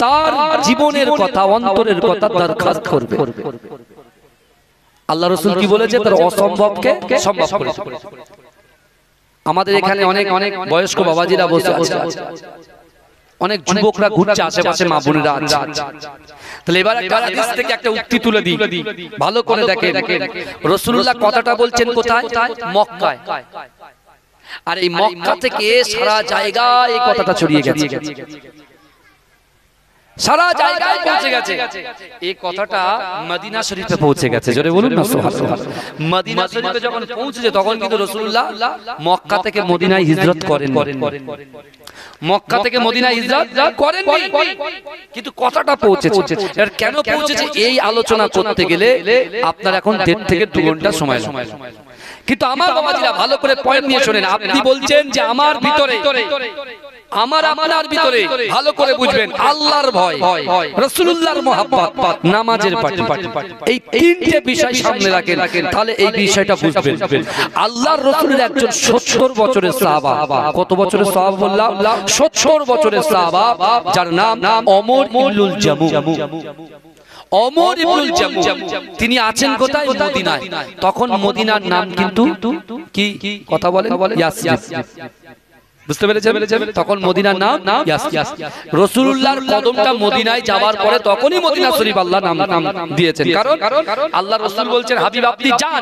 তার জীবনের কথা, অন্তরের কথা দরখাস্ত করবে। আল্লাহ রাসূল কি বলেছে? তার অসম্ভবকে সম্ভব করে। আমাদের এখানে অনেক অনেক বয়স্ক বাবাজিরা বসে আছে, অনেক যুবকরা ঘুরছে আশেপাশে, মা বোনেরা আছে। তাহলে এবার একটা হাদিস থেকে একটা উক্তি তুলে দিই, ভালো করে দেখেন। রাসূলুল্লাহ কথাটা বলছেন কোথায়? মক্কায়। আর এই মক্কা থেকে সারা জায়গায় এই কথাটা ছড়িয়ে গেছে, সারা জায়গায় পৌঁছে গেছে। এই কথাটা মদিনা শরীফে পৌঁছে গেছে। জোরে বলুন না সুবহানাল্লাহ। মদিনা শরীফে যখন পৌঁছেছে তখন কিন্তু রাসূলুল্লাহ মক্কা থেকে মদিনায় হিজরত করেন, মক্কা থেকে মদিনায় হিজরত করেননি, কিন্তু কথাটা পৌঁছেছে। আর কেন পৌঁছেছে এই আলোচনা করতে গেলে আপনার এখন 1.5 থেকে 2 ঘন্টা সময় লাগে। কিন্তু আমার বাবাজিরা ভালো করে পয়েন্ট নিয়ে শুনেন। আপনি বলছেন যে আমার ভিতরে, আমার আপনার ভিতরে ভালো করে বুঝবেন আল্লাহর ভয়, রাসূলুল্লাহর মহব্বত, নামাজের পাটি, এই তিনটে বিষয় সামনে রাখেন, তাহলে এই বিষয়টা বুঝবেন। আল্লাহর রাসূলের একজন 70 বছরের সাহাবা, কত বছরের সাহাবা বললাম? 70 বছরের সাহাবা, যার নাম ওমর ইবনুল জামু। ওমর ইবনুল জামু তিনি আছেন কোথায়? মদিনায়। তখন মদিনার নাম কিন্তু কি কথা বলেন? ইয়াসরিব। বুঝতে পেরেছেন? তখন মদিনার নাম ইয়াসরিব। রাসূলুল্লাহর কদমটা মদিনায় যাওয়ার পরে তখনই মদিনা শরীফ আল্লাহ নাম দিয়েছেন। কারণ আল্লাহ রাসূল বলছেন, হাবিব আপনি যান,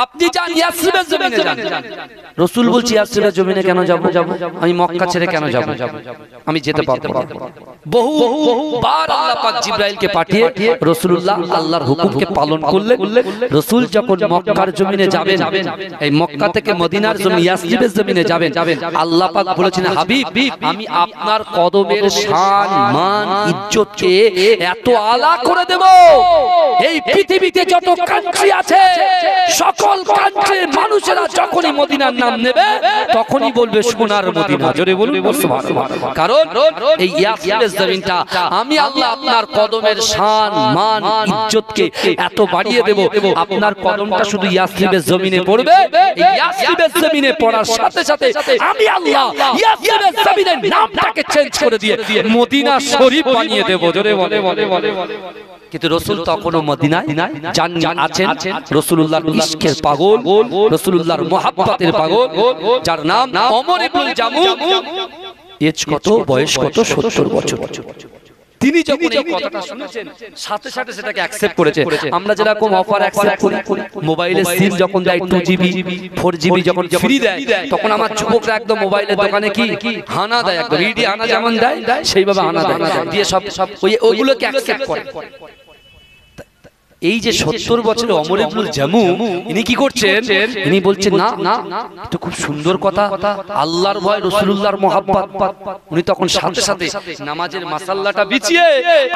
আপনি যান ইয়াসরিবের জমিনে যান। রাসূল বলছে, ইয়াসরিবের জমিনে কেন যাব? আমি মক্কা ছেড়ে কেন যাব? আমি যেতে পারবো না। বহুবার আল্লাহ পাক জিবরাইলকে পাঠিয়ে রাসূলুল্লাহ আল্লাহর হুকুমকে পালন করলেন। রাসূল যখন মক্কার জমিনে যাবেন, এই মক্কা থেকে মদিনার জমিন ইয়াসরিবের জমিনে যাবেন, আল্লাহ পাক বলেছেন, হাবিব আমি আপনার কদমের শান মান ইজ্জতকে এত আলা করে দেব, এই পৃথিবীতে যত কান্ট্রি আছে সকল কান্ট্রির মানুষেরা যখনই মদিনার নাম নেবে তখনই বলবে সোনার মদিনা। জোরে বলুন সুবহানাল্লাহ। কারণ এই ইয়াসরিবের জমিনটা আমি আল্লাহ আপনার কদমের শান মান ইজ্জতকে এত বাড়িয়ে দেব, আপনার কদমটা শুধু ইয়াসরিবের জমিনে পড়বে, এই ইয়াসরিবের জমিনে পড়ার সাথে সাথে আমি আল্লাহ ইয়াসরিবের জমিনের নামটাকে চেঞ্জ করে দিয়ে মদিনা শরীফ বানিয়ে দেব। জোরে বলে। কিন্তু রাসূল তখনও মদিনায় আছেন। রাসূলুল্লাহর ইশকের পাগল, রাসূলুল্লাহর মুহাব্বতের পাগল, যার নাম ওমর ইবনুল জামু। এজ কত? বয়স কত? 70 বছর। তিনি যখন এই কথাটা শুনেছেন সাথে সাথে সেটাকে অ্যাকসেপ্ট করেছে। আমরা যেরকম অফার অ্যাকসেপ্ট করি, মোবাইলে সিম যখন দেয় 2GB 4GB যখন ফ্রি দেয়, তখন আমার যুবকরা একদম মোবাইলের দোকানে কি হানা দেয়, একদম ইডি হানা যেমন দেয় সেইভাবে হানা দেয়, দিয়ে সব ওইগুলোকে অ্যাকসেপ্ট করে। এই যে 70 বছরের ওমর ইবনুল জামু ইনি কি করছেন? ইনি বলছেন, না এটা খুব সুন্দর কথা, আল্লাহর ভয় রাসূলুল্লাহর মুহাব্বত। উনি তখন সাথে সাথে নামাজের মাসাল্লাটা বিছিয়ে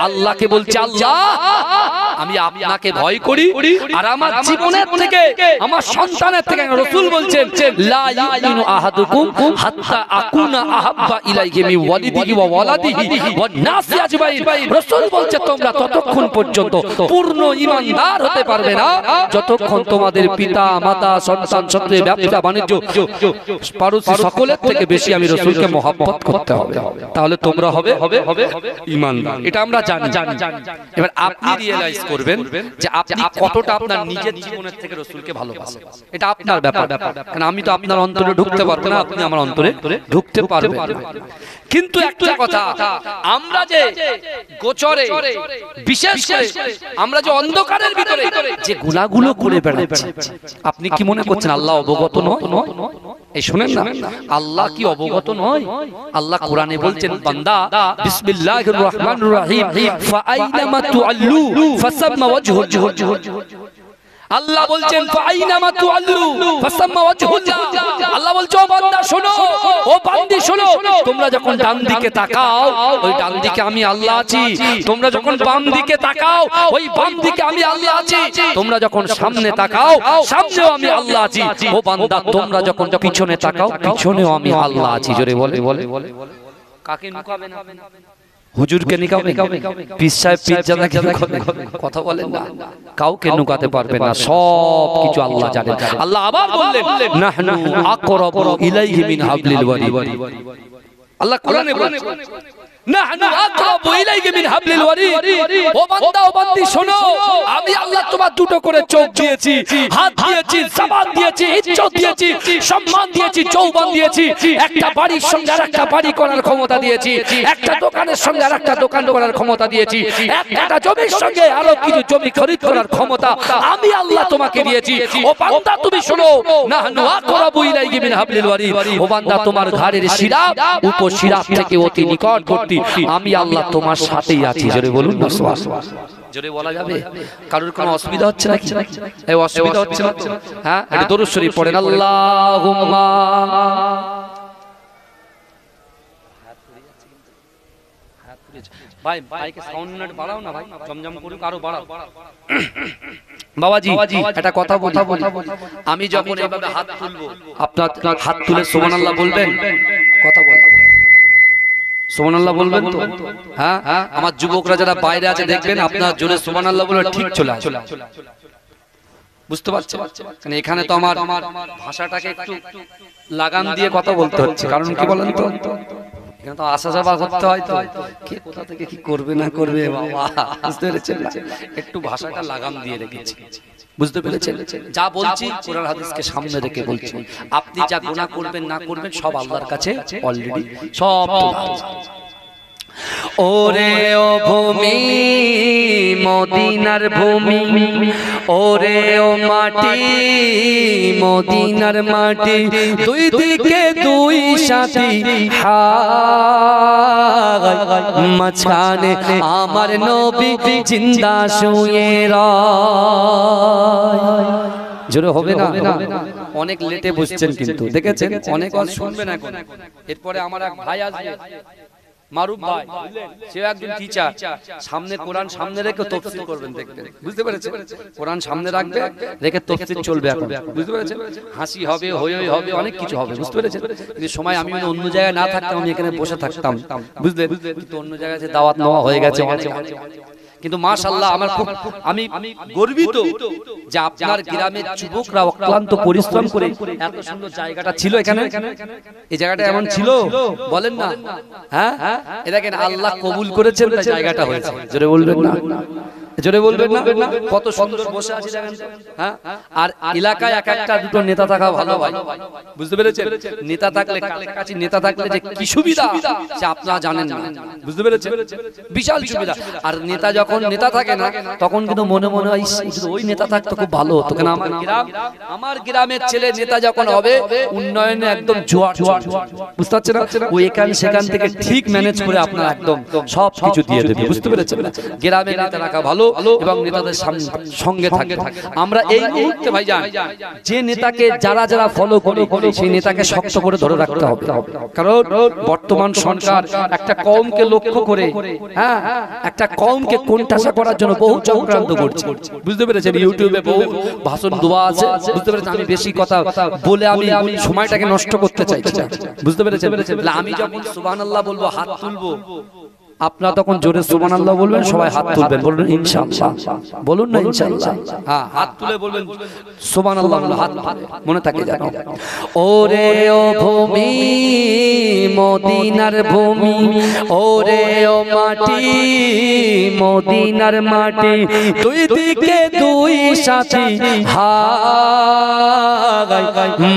আল্লাহকে বলছে, আল্লাহ আমি আপনাকে ভয় করি, আর আমার জীবনের থেকে আমার সন্তানের থেকে, রাসূল বলছেন লা ইউমিনু আহাদুকুম হাত্তা আকুনা আহাব্বা ইলাইহি মিন ওয়ালিদিহি ওয়া ওয়ালাদিহি ওয়ান নাসি আজমাইন। রাসূল বলছে তোমরা ততক্ষণ পর্যন্ত পূর্ণ ইমানদার হতে পারবে না যতক্ষণ তোমাদের পিতা মাতা সন্তান সন্তান ব্যবসা বাণিজ্য পারস্য সকলের থেকে বেশি আমি রাসূলকে মহব্বত করতে হবে, তাহলে তোমরা হবে ইমানদার। এটা আমরা জানি। এবার আপনি রিয়ালাইজ করবেন যে আপনি কতটা আপনার নিজের জীবনের থেকে রাসূলকে ভালোবাসেন। এটা আপনার ব্যাপার, কারণ আমি তো আপনার অন্তরে ঢুকতে পারবো না, আপনি আমার অন্তরে ঢুকতে পারবেন না। কিন্তু একটা কথা, আমরা যে গোচরে বিশেষ করে আমরা যে অন্ধকারের ভিতরে যে গুনাহগুলো করে বেড়াচ্ছি, আপনি কি মনে করছেন আল্লাহ অবগত নয়? এই শুনেন না, আল্লাহ কি অবগত নয়? আল্লাহ কোরআনে বলছেন, বান্দা বিসমিল্লাহির রহমানির রহিম ফাআইনামা তুআল্লু ফাসাম্মা ওয়াজহু। আল্লাহ বলছেন ফাআইনামা তুআল্লু ফাসাম্মা ওয়াজহুল্লাহ। আল্লাহ বলছে, ও বান্দা শোনো, ও বান্দি শোনো, তোমরা যখন ডান দিকে তাকাও ওই ডান দিকে আমি আল্লাহ আছি, তোমরা যখন বাম দিকে তাকাও ওই বাম দিকে আমি আল্লাহ আছি, তোমরা যখন সামনে তাকাও সামনেও আমি আল্লাহ আছি। ও বান্দা তোমরা যখন পিছনে তাকাও পিছনেও আমি আল্লাহ আছি। জোরে বলে। কাকে নুকাবেন? হুজুরকে নিকাবে, পীর সাহেব পীরজাদাকে নুকাবে? কথা বলেন না, কাউকে নুকাতে পারবে না, সব কিছু আল্লাহ জানেন। আল্লাহ আবার বললেন, নাহনু আকরাবু ইলাইহি মিন হাবলিল ওয়ারিদ। আল্লাহ কোরআনে বলেন, নাহনু আকরাবু ইলাইহি মিন হাবলিল ওয়ারিদ। ও বান্দা ও বান্দি শোনো, আমি আল্লাহ তোমার দুটো করে চোখ দিয়েছি, হাত দিয়েছি, জবান দিয়েছি, ইজ্জত দিয়েছি, সম্মান দিয়েছি, যৌবন দিয়েছি, একটা বাড়ির সঙ্গে আরেকটা বাড়ি করার ক্ষমতা দিয়েছি, একটা দোকানের সঙ্গে আরেকটা দোকান করার ক্ষমতা দিয়েছি, একটা জমির সঙ্গে আরো কিছু জমি খরিদ করার ক্ষমতা আমি আল্লাহ তোমাকে দিয়েছি। ও বান্দা তুমি শোনো, নাহনু আকরাবু ইলাইহি মিন হাবলিল ওয়ারিদ। ও বান্দা তোমার ঘাড়ের শিরা উপশিরা থেকে অতি নিকটবর্তী আমি আল্লাহ তোমার সাথেই আছি। জোরে বলুন না সুবহানাল্লাহ। জোরে বলা যাবে? কারোর কোনো অসুবিধা হচ্ছে নাকি? এই অসুবিধা হচ্ছে না? হ্যাঁ, এটা দরুদ শরীফ পড়েন, আল্লাহুম্মা। ভাই মাইকে সাউন্ড নেট বাড়াও না ভাই, জমজম করুক, আরো বাড়াও। বাবাজি একটা কথা বলি, আমি যখন এইভাবে হাত তুলবো আপনার হাত তুলে সুবহানাল্লাহ বলবেন, কথা বলেন সুবহানাল্লাহ বলবেন তো? হ্যাঁ, আমার যুবকরা যারা বাইরে আছে দেখবেন, আপনার জোরে সুবহানাল্লাহ বলে ঠিক চলে আসে। বুঝতে পারছেন? কারণ এখানে তো আমার ভাষাটাকে একটু লাগাম দিয়ে কথা বলতে হচ্ছে, কারণ কি বলেন তো, এখানে তো আসা যাওয়া করতে হয়, তো কে কোথা থেকে কি করবে না করবে বাবা, বুঝতে পেরেছেন? একটু ভাষাটা লাগাম দিয়ে রেখেছি, বুঝতে পেরেছেন? যা বলছি কোরআন হাদিসকে সামনে রেখে বলছি। আপনি যা গুনাহ করবেন না করবেন সব আল্লাহর কাছে অলরেডি সব তোলা আছে। ওরে ও ভূমি মদিনার ভূমি, ওরে ও মাটি মদিনার মাটি, দুই দিকে দুই সাথী হায়, মাঝখানে আমার নবী জিন্দা শুয়ে রয়। জোরে হবে না? অনেক লেটে বুঝছেন কিন্তু দেখেছেন, অনেক আর শুনবেন এখন। এরপরে আমার এক ভাই আসবে মারুফ ভাই, সে একজন টিচার, সামনে কোরআন সামনে রেখে তাফসীর করবেন, দেখবেন, বুঝতে পেরেছেন? কোরআন সামনে রাখবে, রেখে তাফসীর চলবে এখন, বুঝতে পেরেছেন? হাসি হবে, হই হই হবে, অনেক কিছু হবে, বুঝতে পেরেছেন? কিন্তু সময় আমি অন্য জায়গায় না থাকতাম, আমি এখানে বসে থাকতাম, বুঝলেন? কিন্তু অন্য জায়গায় দাওয়াত নেওয়া হয়ে গেছে অনেক। কিন্তু মাশাআল্লাহ আমার খুব আমি গর্বিত যে আপনার গ্রামের যুবকরা অক্লান্ত পরিশ্রম করে এত সুন্দর জায়গাটা ছিল এখানে। এই জায়গাটা এমন ছিল বলেন না? হ্যাঁ, এ দেখেন আল্লাহ কবুল করেছেন, তাই জায়গাটা হয়েছে। জোরে বলবেন না? জোরে বলবেন না? কত সুন্দর বসে আছি দেখেন। হ্যাঁ, আর এলাকায় এক একটা দুটো নেতা থাকা ভালো ভাই, বুঝতে পেরেছেন? নেতা থাকলে কাছে নেতা থাকলে যে কি সুবিধা সে আপনারা জানেন না, বুঝতে পেরেছেন? বিশাল সুবিধা। আর নেতা যখন নেতা থাকে না তখন কিন্তু মনে মনে হয় ওই নেতা থাকতো খুব ভালো হতো, কেন আমার গ্রামের ছেলে নেতা যখন হবে উন্নয়নে একদম জোয়ার, বুঝতে পারছেন না? ওই এখান সেখান থেকে ঠিক ম্যানেজ করে আপনারা একদম সব কিছু দিয়ে দেবে, বুঝতে পেরেছেন? গ্রামের নেতা রাখা ভালো এবং নেতাদের সঙ্গে থাকে। আমরা এই মুহূর্তে ভাইজান যে নেতাকে যারা যারা ফলো করে সেই নেতাকে শক্ত করে ধরে রাখতে হবে, কারণ বর্তমান সরকার একটা কওমকে লক্ষ্য করে, হ্যাঁ, একটা কওমকে কোণঠাসা করার জন্য বহু চক্রান্ত করছে, বুঝতে পেরেছেন? ইউটিউবে বহু ভাষণ দেওয়া আছে, বুঝতে পেরেছেন? আমি বেশি কথা বলে আমি সময়টাকে নষ্ট করতে চাইছি না, বুঝতে পেরেছেন? আমি যখন সুবহানাল্লাহ বলবো, হাত তুলবো, আপনারা তখন জোরে সুবহানাল্লাহ বলবেন, সবাই হাত তুলবেন, বলবেন ইনশাআল্লাহ, বলুন না ইনশাআল্লাহ? হ্যাঁ, হাত তুলে বলবেন সুবহানাল্লাহ, হাত মনে থাকে যেন। ওরে ও ভূমি মদিনার ভূমি, ওরে ও মাটি মদিনার মাটি, দুই দিকে দুই সাথী হায়,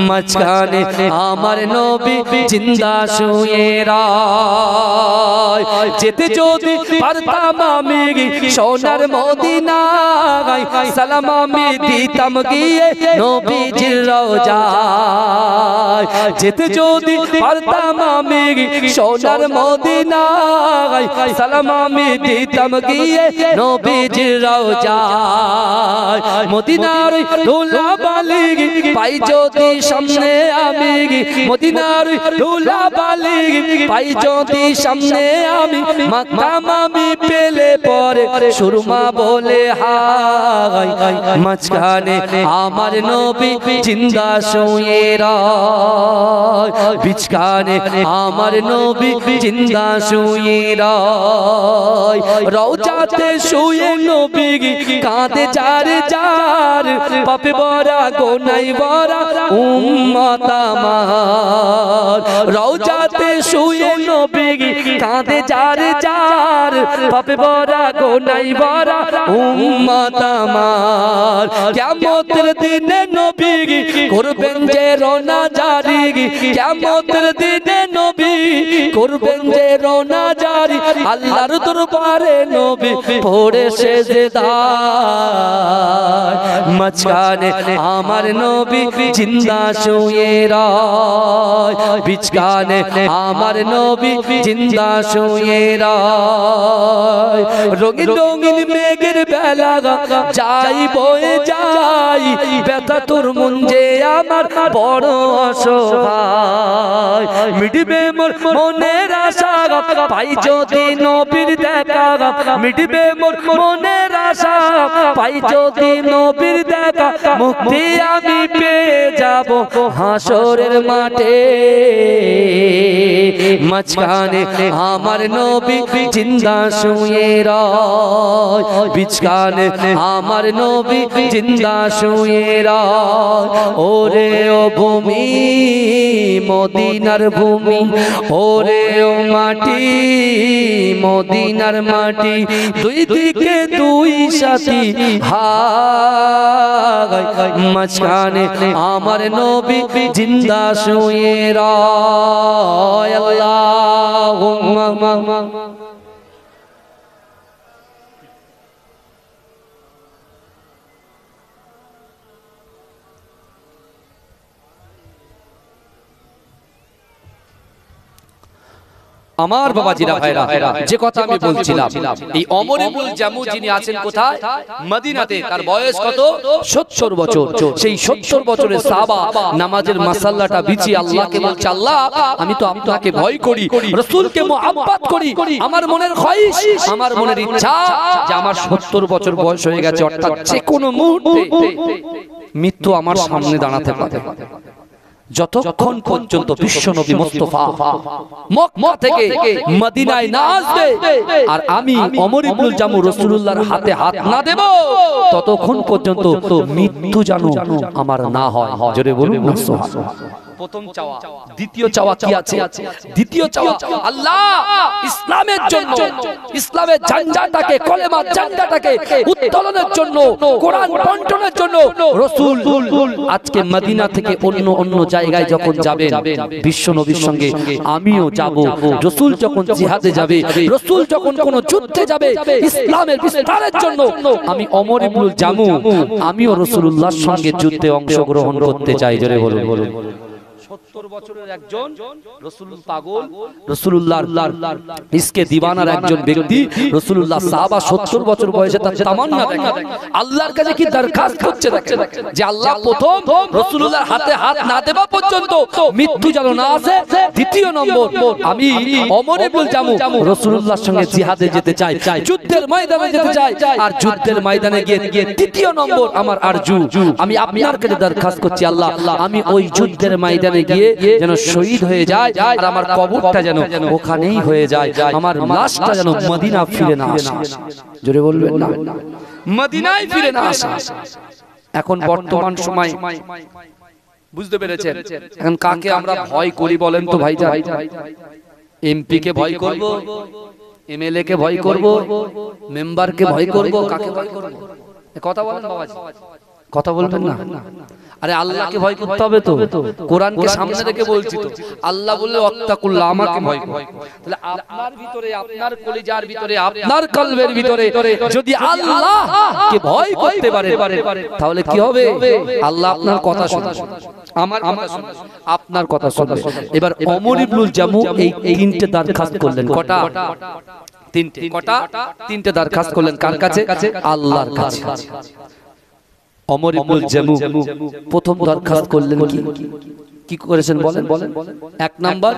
মাঝখানে আমার নবী জিন্দা শুয়ে রয়। যেতে যদি পারতাম আমি সোনার মদিনায়, সালাম আমি দিতাম গিয়ে নবীজির রওজায়। যেতে যদি পারতাম আমি সোনার মদিনায়, সালাম আমি দিতাম গিয়ে নবীজির রওজায়। মদিনার ধুলাবালি পাই যদি সামনে আমি, মদিনার ধুলাবালি পাই যদি সামনে আমি, মাকাম আমি পেলে পরে সুরমা বলে হায়, মাঝখানে আমার নবী জিন্দা শুয়ে রয়, বিছখানে আমার নবী জিন্দা শুয়ে রয়। রওজাতে শুয়ে নবী কাঁদে যার যার, পাপে ভরা গোনাই ভরা উম্মত আমার। রওজাতে শুয়ে নবী কাঁদে যার যার, পাপে ভরা গোনাই ভরা উম্মত আমার। কিয়ামতের দিনে নবী করবেন যে রোনা জারি, কিয়ামতের দিনে নবী করবেন যে রোনা জারি, আল্লাহর দরবারে নবী পড়ে সেজদায়। মাঝখানে আমার নবী জিন্দা শুয়ে রয়, বিছখানে আমার নবী জিন্দা শুয়ে রয়। রঙিন রঙিন মেঘের বেলা যাই বয়ে যাই, ব্যথা তোর মন যে আমার বড় অসহায়। মিটবে মোর মনের আশা পাই যদি নবীর দেখা, মিটবে মোর মনের আশা পাই যদি নবীর দেখা, মুক্তি আমি পেয়ে যাব হাসরের মাঠে। মাঝখানে আমার নবী জিন্দা শুয়ে রয়, বিছখানে আমার নবী জিন্দা শুয়ে রয়। ওরে ও ভূমি মদিনার ভূমি, ওরে ও মাটি মদিনার মাটি, দুই দিকে দুই সাথী হায়, মাঝখানে আমার নবী জিন্দা শুয়ে রয়। আল্লাহুম্মা আমার বাবাজিরা ভাইরা, যে কথা আমি বলছিলাম, এই ওমর ইবনুল জামু যিনি আছেন কোথায়? মদিনাতে। তার বয়স কত? 70 বছর। সেই 70 বছরের সাহাবা নামাজের মাসাল্লাটা বিছিয়ে আল্লাহকে বলছে, আল্লাহ আমি তো আপনাকে ভয় করি, রাসূলকে মুহাব্বত করি, আমার মনের খয়েশ, আমার মনের ইচ্ছা যে আমার 70 বছর বয়স হয়ে গেছে, অর্থাৎ যে কোনো মুহূর্তে মৃত্যু আমার সামনে দাঁড়াতে পারে। যতক্ষণ পর্যন্ত বিশ্বনবী মুস্তাফা মক্কা থেকে মদিনায় না আসবে আর আমি ওমর ইবনুল জামু রাসূলুল্লাহর হাতে হাত না দেব, ততক্ষণ পর্যন্ত মৃত্যু যেন আমার না হয়। জোরে বলুন না সুবহানাল্লাহ। প্রথম চাওয়া। দ্বিতীয় চাওয়া কি আছে? দ্বিতীয় চাওয়া, আল্লাহ ইসলামের জন্য, ইসলামের ঝান্ডাটাকে, কলেমার ঝান্ডাটাকে উত্তোলনের জন্য, কোরআন বন্টনের জন্য রাসূল আজকে মদিনা থেকে অন্য জায়গায় যখন যাবেন, বিশ্ব নবীর সঙ্গে আমিও যাব। রাসূল যখন জিহাদে যাবে, রাসূল যখন কোন যুদ্ধে যাবে ইসলামের বিস্তারের জন্য, আমি ওমর ইবনুল জামু আমিও রাসূলুল্লাহর সঙ্গে যুদ্ধে অংশগ্রহণ করতে চাই। জোরে বলুন। 70 বছরের একজন রাসূল পাগল, রাসূলুল্লাহর ইসকে দিওয়ানার একজন ব্যক্তি, রাসূলুল্লাহ সাহাবা 70 বছর বয়সে তার তামান্না দেখেন, আল্লাহর কাছে কি দরখাস্ত করছে দেখেন যে আল্লাহ প্রথম রাসূলুল্লাহর হাতে হাত না দেওয়া পর্যন্ত মৃত্যু যেন না আসে। দ্বিতীয় নম্বর, আমি ওমর ইবনুল জামু রাসূলুল্লাহর সঙ্গে জিহাদে যেতে চাই, যুদ্ধের ময়দানে যেতে চাই, আর যুদ্ধের ময়দানে গিয়ে তৃতীয় নম্বর আমার আরজু, আমি আপনার কাছে দরখাস্ত করছি আল্লাহ আমি ওই যুদ্ধের ময়দানে গিয়ে যেন শহীদ হয়ে যায়, আর আমার কবরটা যেন ওখানেই হয়ে যায়, আমার লাশটা যেন মদিনা ফিরে না আসে। জোরে বলবেন না, মদিনায় ফিরে না আসে। এখন বর্তমান সময় বুঝতে পেরেছেন, এখন কাকে আমরা ভয় করি বলেন তো ভাইজান? এমপি কে ভয় করব, এমএলএ কে ভয় করব, মেম্বার কে ভয় করব, কাকে ভয় করব? কথা বলেন বাবাজি, কথা বলবেন না। আরে আল্লাহকে ভয় করতে হবে তো, কোরআনকে সামনে রেখে বলছি তো। আল্লাহ বললে ওয়াক্তাকুল্লাহ, আমাকে ভয় করো। তাহলে আপনার ভিতরে, আপনার কলিজার ভিতরে, আপনার কলবের ভিতরে যদি আল্লাহকে ভয় করতে পারে, তাহলে কি হবে? আল্লাহ আপনার কথা শুনবে, আমার কথা শুনবে, আপনার কথা শুনবে। এবার ওমর ইবনুল জামু এই তিনটে দরখাস্ত করলেন। কটা? তিনটে। কটা? তিনটে দরখাস্ত করলেন। কার কাছে? আল্লাহর কাছে। ওমর ইবনুল জামু প্রথম দরখাস্ত করলেন কি করেছেন বলেন? এক নাম্বার,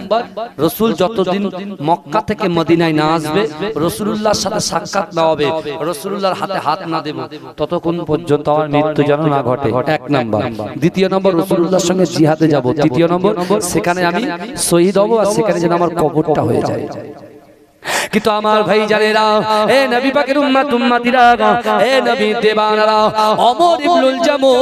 রাসূল যতদিন মক্কা থেকে মদিনায় না আসবে, রাসূলুল্লাহর সাথে সাক্ষাৎ না হবে, রাসূলুল্লাহর হাতে হাত না দেব, ততক্ষণ পর্যন্ত আমার মৃত্যু যেন না ঘটে। এক নাম্বার। দ্বিতীয় নম্বর, রাসূলুল্লাহর সঙ্গে জিহাদে যাব। তৃতীয় নম্বর, সেখানে আমি শহীদ হব, আর সেখানে যেন আমার কবরটা হয়ে যায়। কিন্তু আমার ভাই জানেরা, এ নবী পাকের উম্মত উম্মতিরা, এ নবী দেবানারা, ওমর ইবনুল জামু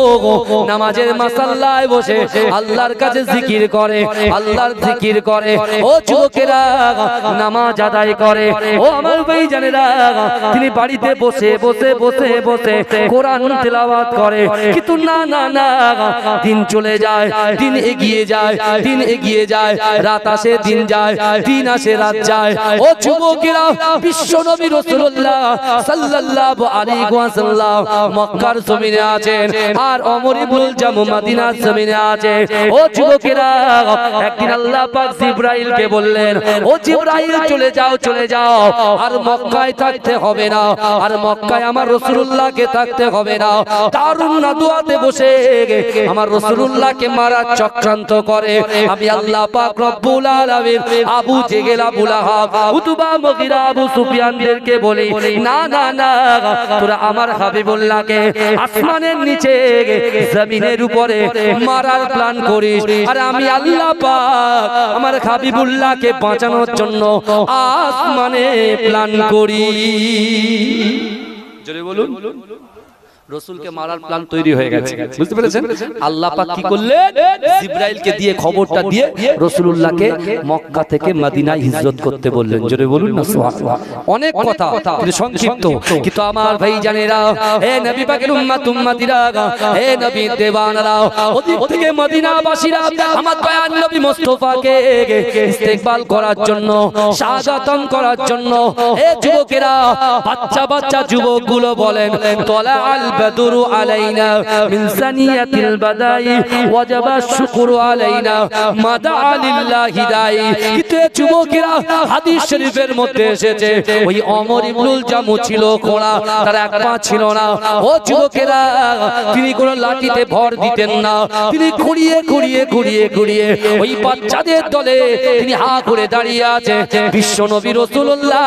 নামাজের মাসাল্লায় বসে আল্লাহর কাছে জিকির করে, আল্লাহর জিকির করে। ও যুবকেরা, নামাজ আদায় করে। ও আমার ভাই জানেরা, তিনি বাড়িতে বসে বসে বসে বসে কোরআন তেলাওয়াত করে। কিন্তু না না না, দিন চলে যায়, দিন এগিয়ে যায়, দিন এগিয়ে যায়, রাত আসে দিন যায়, দিন আসে রাত যায়। ও যুবকেরা, বিশ্ব নবী রাসূলুল্লাহ সাল্লাল্লাহু আলাইহি ওয়াসাল্লাম মক্কার জমিনে আছেন, আর ওমর ইবনুল জামু মদিনার জমিনে আছে। ও যুবকেরা, একদিন আল্লাহ পাক জিবরাইলকে বললেন, ও জিবরাইল চলে যাও, চলে যাও, আর মক্কায় থাকতে হবে না, আর মক্কায় আমার রাসূলুল্লাহকে থাকতে হবে না। দারুন নাদুয়াতে বসে আমার রাসূলুল্লাহকে মারার চক্রান্ত করে। আমি আল্লাহ পাক রব্বুল আলামিন আবু জেহেল, আবু লাহাব, উতবা, মুগিরা আবু সুফিয়ানদেরকে বলে না না না তোরা আমার হাবিবুল্লাহকে আসমানের নিচে জমিনের উপরে মারার প্ল্যান করিস আর আমি আল্লাহ পাক আমার হাবিবুল্লাহকে বাঁচানোর জন্য আসমানে প্ল্যান করি। জোরে বলুন। রাসূলকে মারার প্ল্যান তৈরি হয়ে গেছে, বুঝতে পেরেছেন? আল্লাহ পাক কি করলেন? জিবরাইলকে দিয়ে খবরটা দিয়ে রাসূলুল্লাহকে মক্কা থেকে মদিনায় হিজরত করতে বললেন। জোরে বলুন না সুবহানাল্লাহ। অনেক কথা কিন্তু সংক্ষিপ্ত, কিন্তু আমার ভাই জানেরা, হে নবী পাকের উম্মত উম্মতিরা, হে নবী দেওয়ানারা, ওদিক থেকে মদিনাবাসীরা আমার দয়ার নবী মুস্তাফাকে ইস্তেকবাল করার জন্য, স্বাগতম করার জন্য, হে যুবকেরা, বাচ্চা বাচ্চা যুবকগুলো বলেন তলা আল البدر علينا من ثنية البداء وجب الشكر علينا ما دعا لله داعي। কিন্তু যুবকেরা হাদিস শরীফের মধ্যে এসেছে ওই ওমর ইবনুল জামু ছিল খোঁড়া, তার এক পা ছিল না। ও যুবকেরা, তিনি কোনো লাঠিতে ভর দিতেন না, তিনি ঘুরিয়ে ঘুরিয়ে ঘুরিয়ে ঘুরিয়ে ওই বাচ্চাদের দলে তিনি হা করে দাঁড়িয়ে আছে। বিশ্ব নবী রাসূলুল্লাহ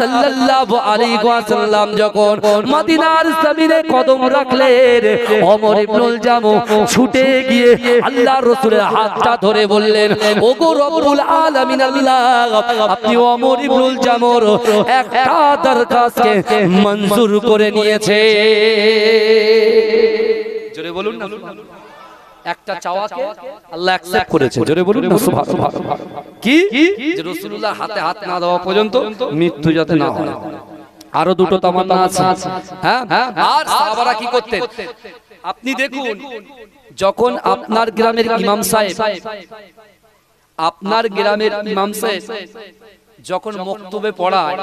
সাল্লাল্লাহু আলাইহি ওয়াসাল্লাম যখন মদিনার জমিনে কদম রাখলেন, ওমর ইবনুল জামু ছুটে গিয়ে আল্লাহর রাসূলের হাতটা ধরে বললেন, ওগো রব্বুল আলামিন আল্লাহ, আপনি ওমর ইবনুল জামুর একটা দরখাস্তকে মঞ্জুর করে নিয়েছে। জোরে বলুন না, একটা চাওয়াকে আল্লাহ অ্যাকসেপ্ট করেছে। জোরে বলুন না সুবহানাল্লাহ। কি যে রাসূলুল্লাহ হাতে হাত না দেওয়া পর্যন্ত মৃত্যু যাতে না হয়। আরো দুটো তামান্না আছে। হ্যাঁ, আর সাহাবারা কি করতেন আপনি দেখুন, যখন আপনার গ্রামের ইমাম সাহেব যখন মক্তবে পড়ায়,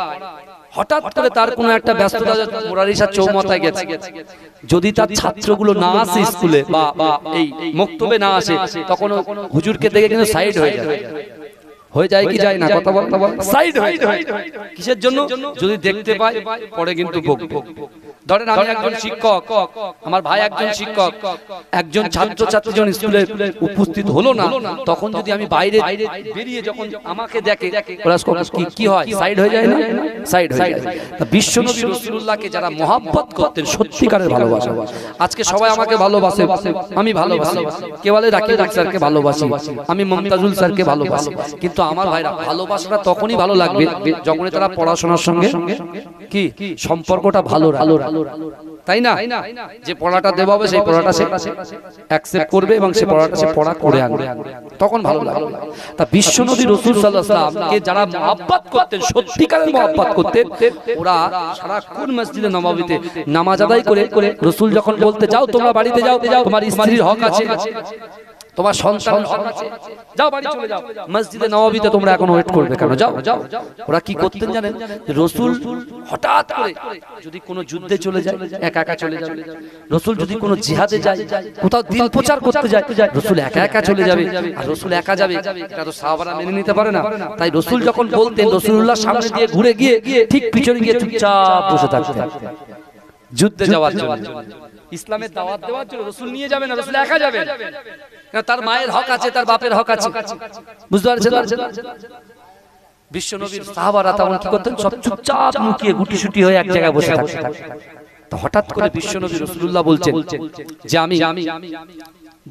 হঠাৎ করে তার কোনো একটা ব্যস্ততা মুরারিসা চৌমাথায় গেছে, যদি তার ছাত্রগুলো না আসে স্কুলে বা এই মক্তবে না আসে, তখন হুজুরকে দেখে কিন্তু সাইড হয়ে যায় কি যায় না, কথা বল, সাইড হয়ে যায়। কিসের জন্য? যদি দেখতে পায় পরে কিন্তু ধরেন আমি একজন শিক্ষক, আমার ভাই একজন শিক্ষক, একজন ছাত্র ছাত্রীজন স্কুলে উপস্থিত হলো না, তখন যদি আমি বাইরে বেরিয়ে যখন আমাকে দেখে কি হয়, সাইড হয়ে যায় না, সাইড হয়ে যায়। বিশ্বনবী রাসূলুল্লাহকে যারা মহব্বত করতেন, সত্যিকারের ভালোবাসা, আজকে সবাই আমাকে ভালোবাসে, আমি ভালোবাসি, কেউ বলে রাকিব স্যারকে ভালোবাসি, আমি মুমতাজুল স্যারকে ভালোবাসি, কিন্তু আমার ভাইরা ভালোবাসাটা তখনই ভালো লাগবে যখন তারা পড়াশোনার সঙ্গে কি সম্পর্কটা ভালো, তাই না? যে পড়াটা দেওয়া হবে সেই পড়াটা সে অ্যাকসেপ্ট করবে এবং সে পড়াটা সে পড়া করে আনবে, তখন ভালো লাগবে। তা বিশ্বনবী রাসূল সাল্লাল্লাহু আলাইহি ওয়াসাল্লামকে যারা মহব্বত করতেন, সত্যিকারের মহব্বত করতেন, ওরা সারাক্ষণ মসজিদে নববীতে নামাজ আদায় করে রাসূল যখন বলতে যাও তোমরা বাড়িতে যাও, তোমার স্ত্রীর হক আছে, তোমার সন্তান হক আছে, যাও বাড়ি চলে যাও, মসজিদে নববীতে তোমরা এখন ওয়েট করবে কেন, যাও যাও। ওরা কি করতেন জানেন? রাসূল হঠাৎ করে যদি কোনো যুদ্ধে চলে যায়, একা একা চলে যাবে। রাসূল যদি কোনো জিহাদে যায়, কোথাও দিন প্রচার করতে যায়, রাসূল একা একা চলে যাবে। আর রাসূল একা যাবে এটা তো সাহাবারা মেনে নিতে পারে না। তাই রাসূল যখন বলতেন, রাসূলুল্লাহর সামনে দিয়ে ঘুরে গিয়ে ঠিক পিছনে গিয়ে চুপচাপ বসে থাকতেন যুদ্ধে যাওয়ার জন্য, ইসলামের দাওয়াত দেওয়ার জন্য। রাসূল নিয়ে যাবে না, রাসূল একা যাবে, কারণ তার মায়ের হক আছে, তার বাপের হক আছে, বুঝতে পারছেন? বিশ্বনবীর সাহাবারা তখন কি করতেন? সব চুপচাপ মুখিয়ে গুটিসুটি হয়ে এক জায়গায় বসে থাকতেন। তো হঠাৎ করে বিশ্বনবী রাসূলুল্লাহ বলছেন যে আমি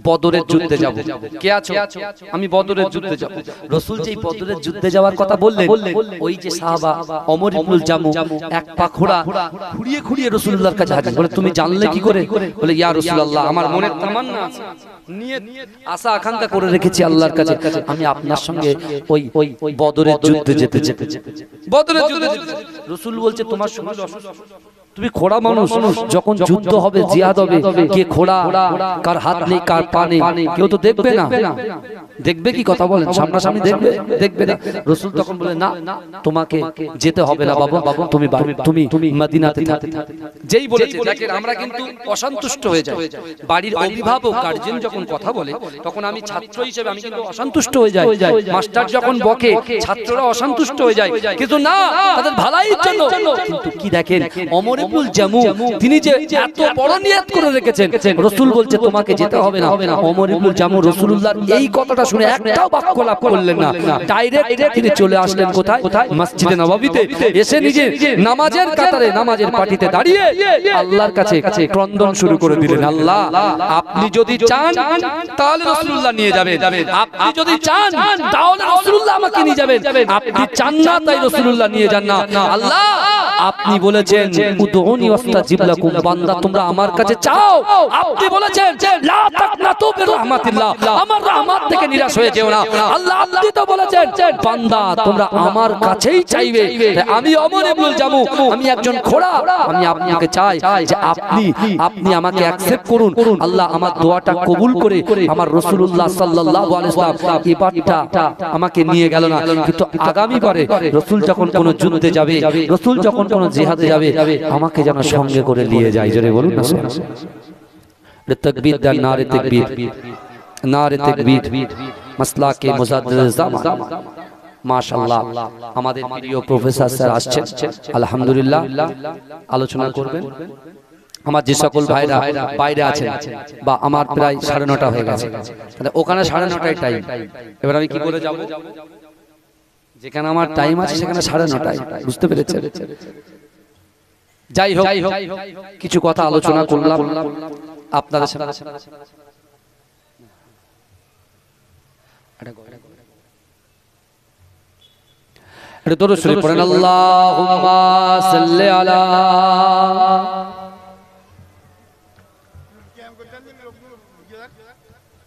বদরের যুদ্ধে যাব। কে আছো? আমি বদরের যুদ্ধে যাব। রাসূল যেই বদরের যুদ্ধে যাওয়ার কথা বললেন, ওই যে সাহাবা ওমর ইবনুল জামু এক পা খোড়া ঘুরিয়ে ঘুরিয়ে রাসূলুল্লাহর কাছে হাজির। বলে তুমি জানলে কি করে? বলে ইয়া রাসূলুল্লাহ, আমার মনে তামান্না আছে, নিয়ত আশা আকাঙ্ক্ষা করে রেখেছি আল্লাহর কাছে, আমি আপনার সঙ্গে ওই বদরের যুদ্ধে যেতে বদরের যুদ্ধে। রাসূল বলছে তোমার শরীর অসুস্থ, তুমি খোড়া মানুষ, যখন যুদ্ধ হবে, জিহাদ হবে, কে খোড়া, কার হাত নেই, কার পা নেই, কেউ তো দেখবে না। দেখবে কি? কথা বলেন, সামনাসামনি দেখবে না। রাসূল তখন বলে না, তোমাকে যেতে হবে না বাবা, তুমি মদিনাতে থাকো। যেই বলেছে, দেখেন আমরা কিন্তু অসন্তুষ্ট হয়ে যাই। বাড়ির অভিভাবক গার্জিয়ান যখন কথা বলে, তখন আমি ছাত্র হিসেবে আমি কিন্তু অসন্তুষ্ট হয়ে যাই। মাস্টার যখন বকে, ছাত্ররা অসন্তুষ্ট হয়ে যায়, কিন্তু না, তাদের ভালোর জন্য। কিন্তু কি দেখেন, ওমর ইবনুল জামু তিনি যে এত বড় নিয়ত করে রেখেছেন, রাসূল বলছে তোমাকে যেতে হবে না। ওমর ইবনুল জামু রাসূলুল্লাহর এই কথাটা শুনে একটাও বাক্য লাভ করলেন না, ডাইরেক্ট তিনি চলে আসলেন কোথায়? মসজিদে নববীতে। এসে নিজে নামাজের কাতারে নামাজের পাটিতে দাঁড়িয়ে আল্লাহর কাছে ক্রন্দন শুরু করে দিলেন, আল্লাহ আপনি যদি চান তাহলে রাসূলুল্লাহ নিয়ে যাবেন, আপনি যদি চান তাহলে রাসূলুল্লাহ আমাকে নিয়ে যাবেন, আপনি চান না তাই রাসূলুল্লাহ নিয়ে যান না। আল্লাহ আপনি বলেছেন উদউনি ওয়াস্তাজিব লাকুম, বান্দা তোমরা আমার কাছে চাও, আপনি বলেছেন লা তাকনাতু বিরহমাতিল্লাহ, আমার রহমত থেকে নিরাশ হয়ে যেও না। আল্লাহ আপনি তো বলেছেন বান্দা তোমরা আমার কাছেই চাইবে। আমি ওমর ইবনুল জামু, আমি একজন খোড়া, আমি আপনাকে চাই যে আপনি আমাকে অ্যাকসেপ্ট করুন। আল্লাহ আমার দোয়াটা কবুল করে আমার রাসূলুল্লাহ সাল্লাল্লাহু আলাইহি ওয়াসাল্লাম এবারটা আমাকে নিয়ে গেল না, কিন্তু আগামী বারে রাসূল যখন কোন যুদ্ধে যাবে, রাসূল যখন কোন জিহাদে যাবে, আমাকে যেন সঙ্গে করে নিয়ে যায়। জোরে বলুন না তাকবীর দেন, নারে তাকবীর, নারে তাকবীর। মাসলাকে মুজাদ্দিদ জামান মাশাআল্লাহ আমাদের প্রিয় প্রফেসর স্যার আসছেন, আলহামদুলিল্লাহ আলোচনা করবেন। আমার যে সকল ভাইরা বাইরে আছেন বা আমার প্রায় 9:30 হয়ে গেছে, তাহলে ওখানে 9:30টায় টাইম, এবার আমি কি করে যাব? যেখানে আমার টাইম আছে সেখানে 9:30টায়, বুঝতে পেরেছেন? যাই হোক কিছু কথা আলোচনা করলাম আপনাদের সাথে। এটা দরুদ শরীফ পড়েন, আল্লাহুম্মা সাল্লি আলা।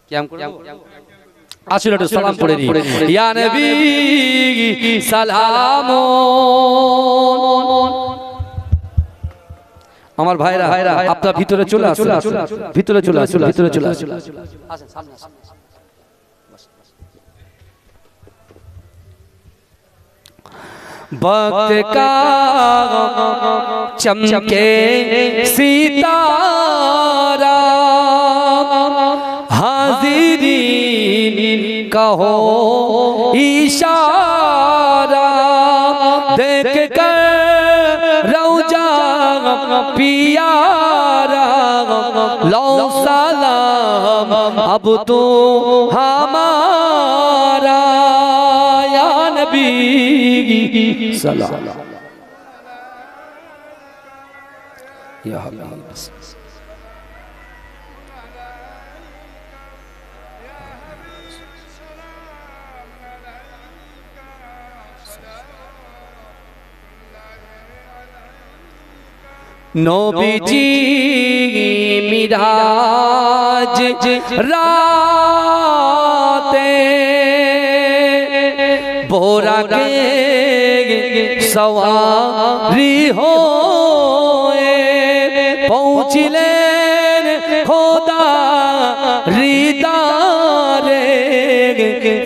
কিয়াম করব, আসলে একটু সালাম পড়ে নি। ইয়া নবী সালামুন। আমার ভাইরা আপনারা ভিতরে চলে আসুন, ভিতরে চলে আসুন, ভিতরে চলে আসুন। আসেন সামনে আসুন। वक्त का चमके सितारा, हाजिरीन कहो इशारा, देख कर रौजा पियारा, लो सलाम अब तो हमारा, या नबी सलाम या हबीब। नबीजी मिराज राते बोरा के सवारी होए, पहुँचलेन खोदा रिदारे,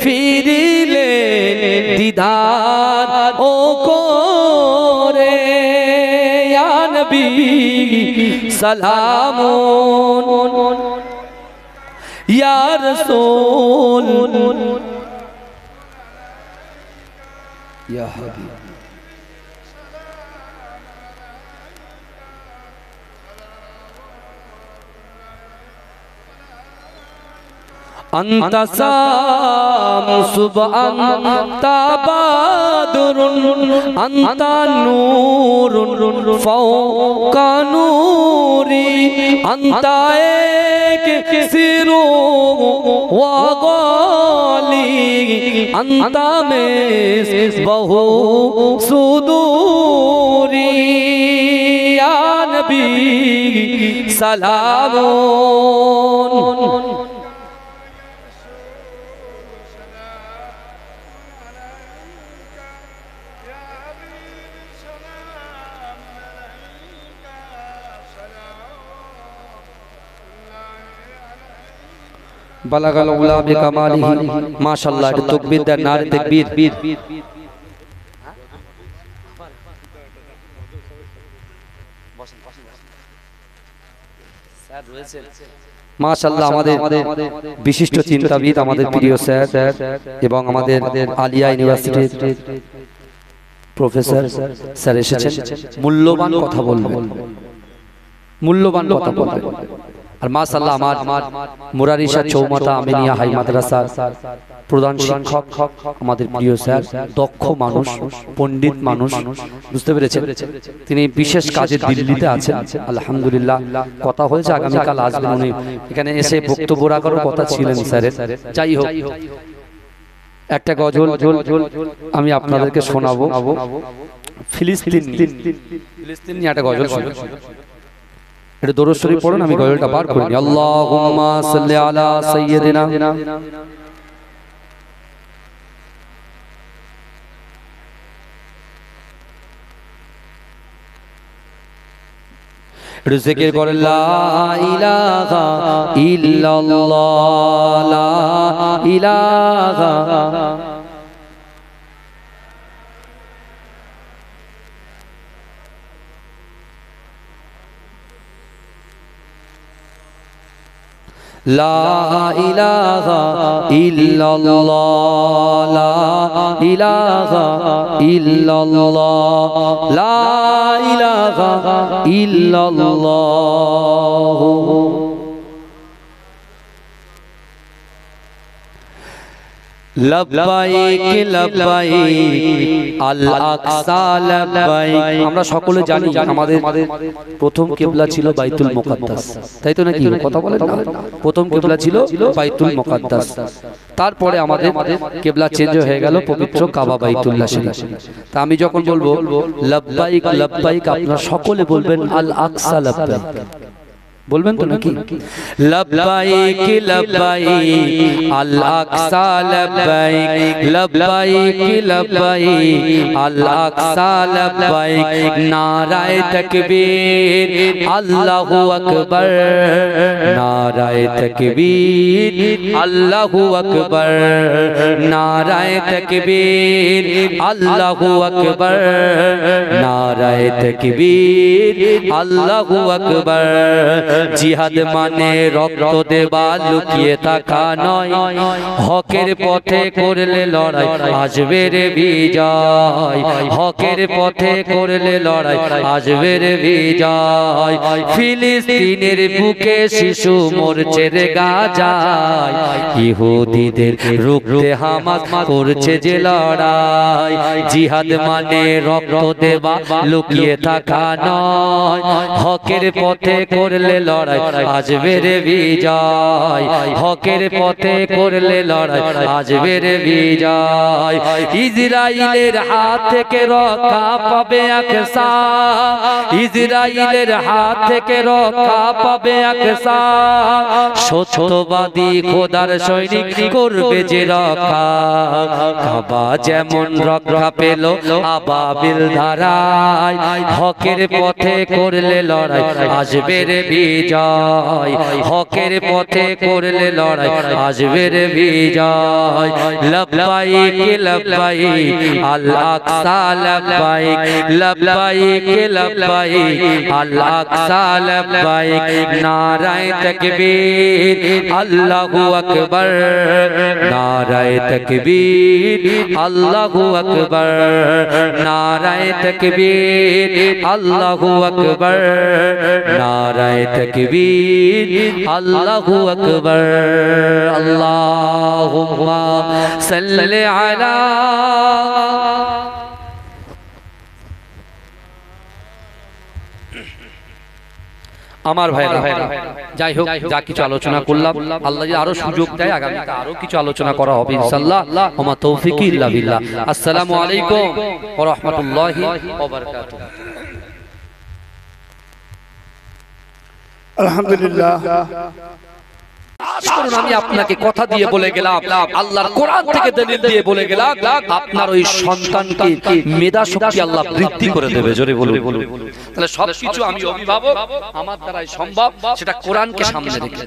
फिरिले दीदार ओ कोरे, या नबी सलामुन या रसूल या हबीब। अंत शामसुब अंत बदरुन अंत नूरुन फौका नूरी, अंत एक सिरो व गाली, अंत में बहु सुदूरी, या नबी सलामुन। बलगल उला बिकमालिही, माशाअल्लाह। तकबीर देन, नारे तकबीर। माशाअल्लाह আমাদের বিশিষ্ট চিন্তাবিদ, আমাদের প্রিয় স্যার এবং আমাদের আলিয়া ইউনিভার্সিটির প্রফেসর স্যার এসেছেন, মূল্যবান কথা বলবেন, মূল্যবান কথা বলবেন। আর মাশাআল্লাহ আমার মুরারিশা চৌমাথা আমিনিয়া হাই মাদ্রাসার প্রধান শিক্ষক আমাদের প্রিয় স্যার, দক্ষ মানুষ, পণ্ডিত মানুষ, বুঝতে পেরেছেন। তিনি বিশেষ কাজে দিল্লিতে আছেন, আলহামদুলিল্লাহ। কথা হয়েছে আগামীকাল আসবেন উনি, এখানে এসে বক্তব্য রাখার কথা ছিলেন স্যারের। যাই হোক, একটা গজল আমি আপনাদেরকে শোনাবো, ফিলিস্তিন নিয়ে একটা গজল শোনাবো। এটা দরুদ শরীফ পড়ুন, আমি গজলটা বার করি। আল্লাহুম্মা সাল্লি আলা সাইয়্যিদিনা জিকির করে লা ইলাহা ইল্লাল্লাহ, লা ইলাহা লা ইলাহা ইল্লাল্লাহ, লা ইলাহা ইল্লাল্লাহ, লা ইলাহা ইল্লাল্লাহ। লব্বাইক লব্বাইক আল আকসা লব্বাইক। আমরা সকলে জানি আমাদের প্রথম কিবলা ছিল বাইতুল মুকাদ্দাস, তাই তো নাকি? কথা বলেন না, প্রথম কিবলা ছিল বাইতুল মুকাদ্দাস, তারপরে আমাদের কিবলা চেঞ্জ হয়ে গেল পবিত্র কাবা বাইতুল্লাহ শরীফ। তা আমি যখন বলবো লব্বাইক লব্বাইক, আপনারা সকলে বলবেন আল আকসা লব্বাইক, বলবেন তো নাকি? লব্বাইক লব্বাইক আল আকসা লব্বাইক, লব্বাইক লব্বাইক আল আকসা লব্বাইক। নারায়ে তাকবীর আল্লাহু আকবার, নারায়ে তাকবীর আল্লাহু আকবার, নারায়ে তাকবীর আল্লাহু আকবার, নারায়ে তাকবীর আল্লাহু আকবার। জিহাদ মানে রক্ত দেবা লুকিয়ে থাকা নয়, হকের পথে করলে লড়াই আসবে রে বিজয়, হকের পথে করলে লড়াই আসবে রে বিজয়। ফিলিস্তিনের বুকে শিশু মরছে রে গাজায়, ইহুদিদের রুখতে হামাস করছে যে লড়াই। জিহাদ মানে রক্ত দেবা লুকিয়ে থাকা নয়, হকের পথে করলে লড়াই আসবে রে বিজয়, হকের পথে করলে লড়াই আসবে রে বিজয়। ইসরাইলের হাত থেকে রক্ষা পাবে আকসা, ইসরাইলের হাত থেকে রক্ষা পাবে আকসা। সত্যবাদী খোদার সৈনিক করবে যে রক্ষা, কাবা যেমন রক্ষা পেল আবাবিল ধারায়, হকের পথে করলে লড়াই আসবে রে বিজয়, হকের পথে করলে লড়াই আসবে রে বিজয়। লব্বাইক লব্বাইক আল আকসা লব্বাইক, লব্বাইক লব্বাইক আল আকসা লব্বাইক। নারায়ে তাকবীর আল্লাহু আকবার, নারায়ে তাকবীর আল্লাহু আকবার, নারায়ে তাকবীর আল্লাহু আকবার, নারায়ে তাকবীর আল্লাহু আকবার। আল্লাহুম্মা সাল্লি আলা। আমার ভাইরা, যাই হোক, যা কিছু আলোচনা করলাম, আল্লাহ যদি আরো সুযোগ দেয় আগামীতে আরো কিছু আলোচনা করা হবে ইনশাআল্লাহ। ওমা তৌফিকি ইল্লা বিল্লাহ। আসসালামু আলাইকুম ওয়া রাহমাতুল্লাহি ওয়া বারাকাতুহু। আলহামদুলিল্লাহ। আমি আপনাকে কথা দিয়ে বলে গেলাম, আল্লাহর কোরআন থেকে দলিল দিয়ে বলে গেলাম, আপনার ওই সন্তানকে মেধা শক্তি আল্লাহ বৃদ্ধি করে দেবে। জোরে বলুন। তাহলে সবকিছু আমি অভিভাবক, আমার দ্বারাই সম্ভব, সেটা কোরআনকে সামনে রেখে।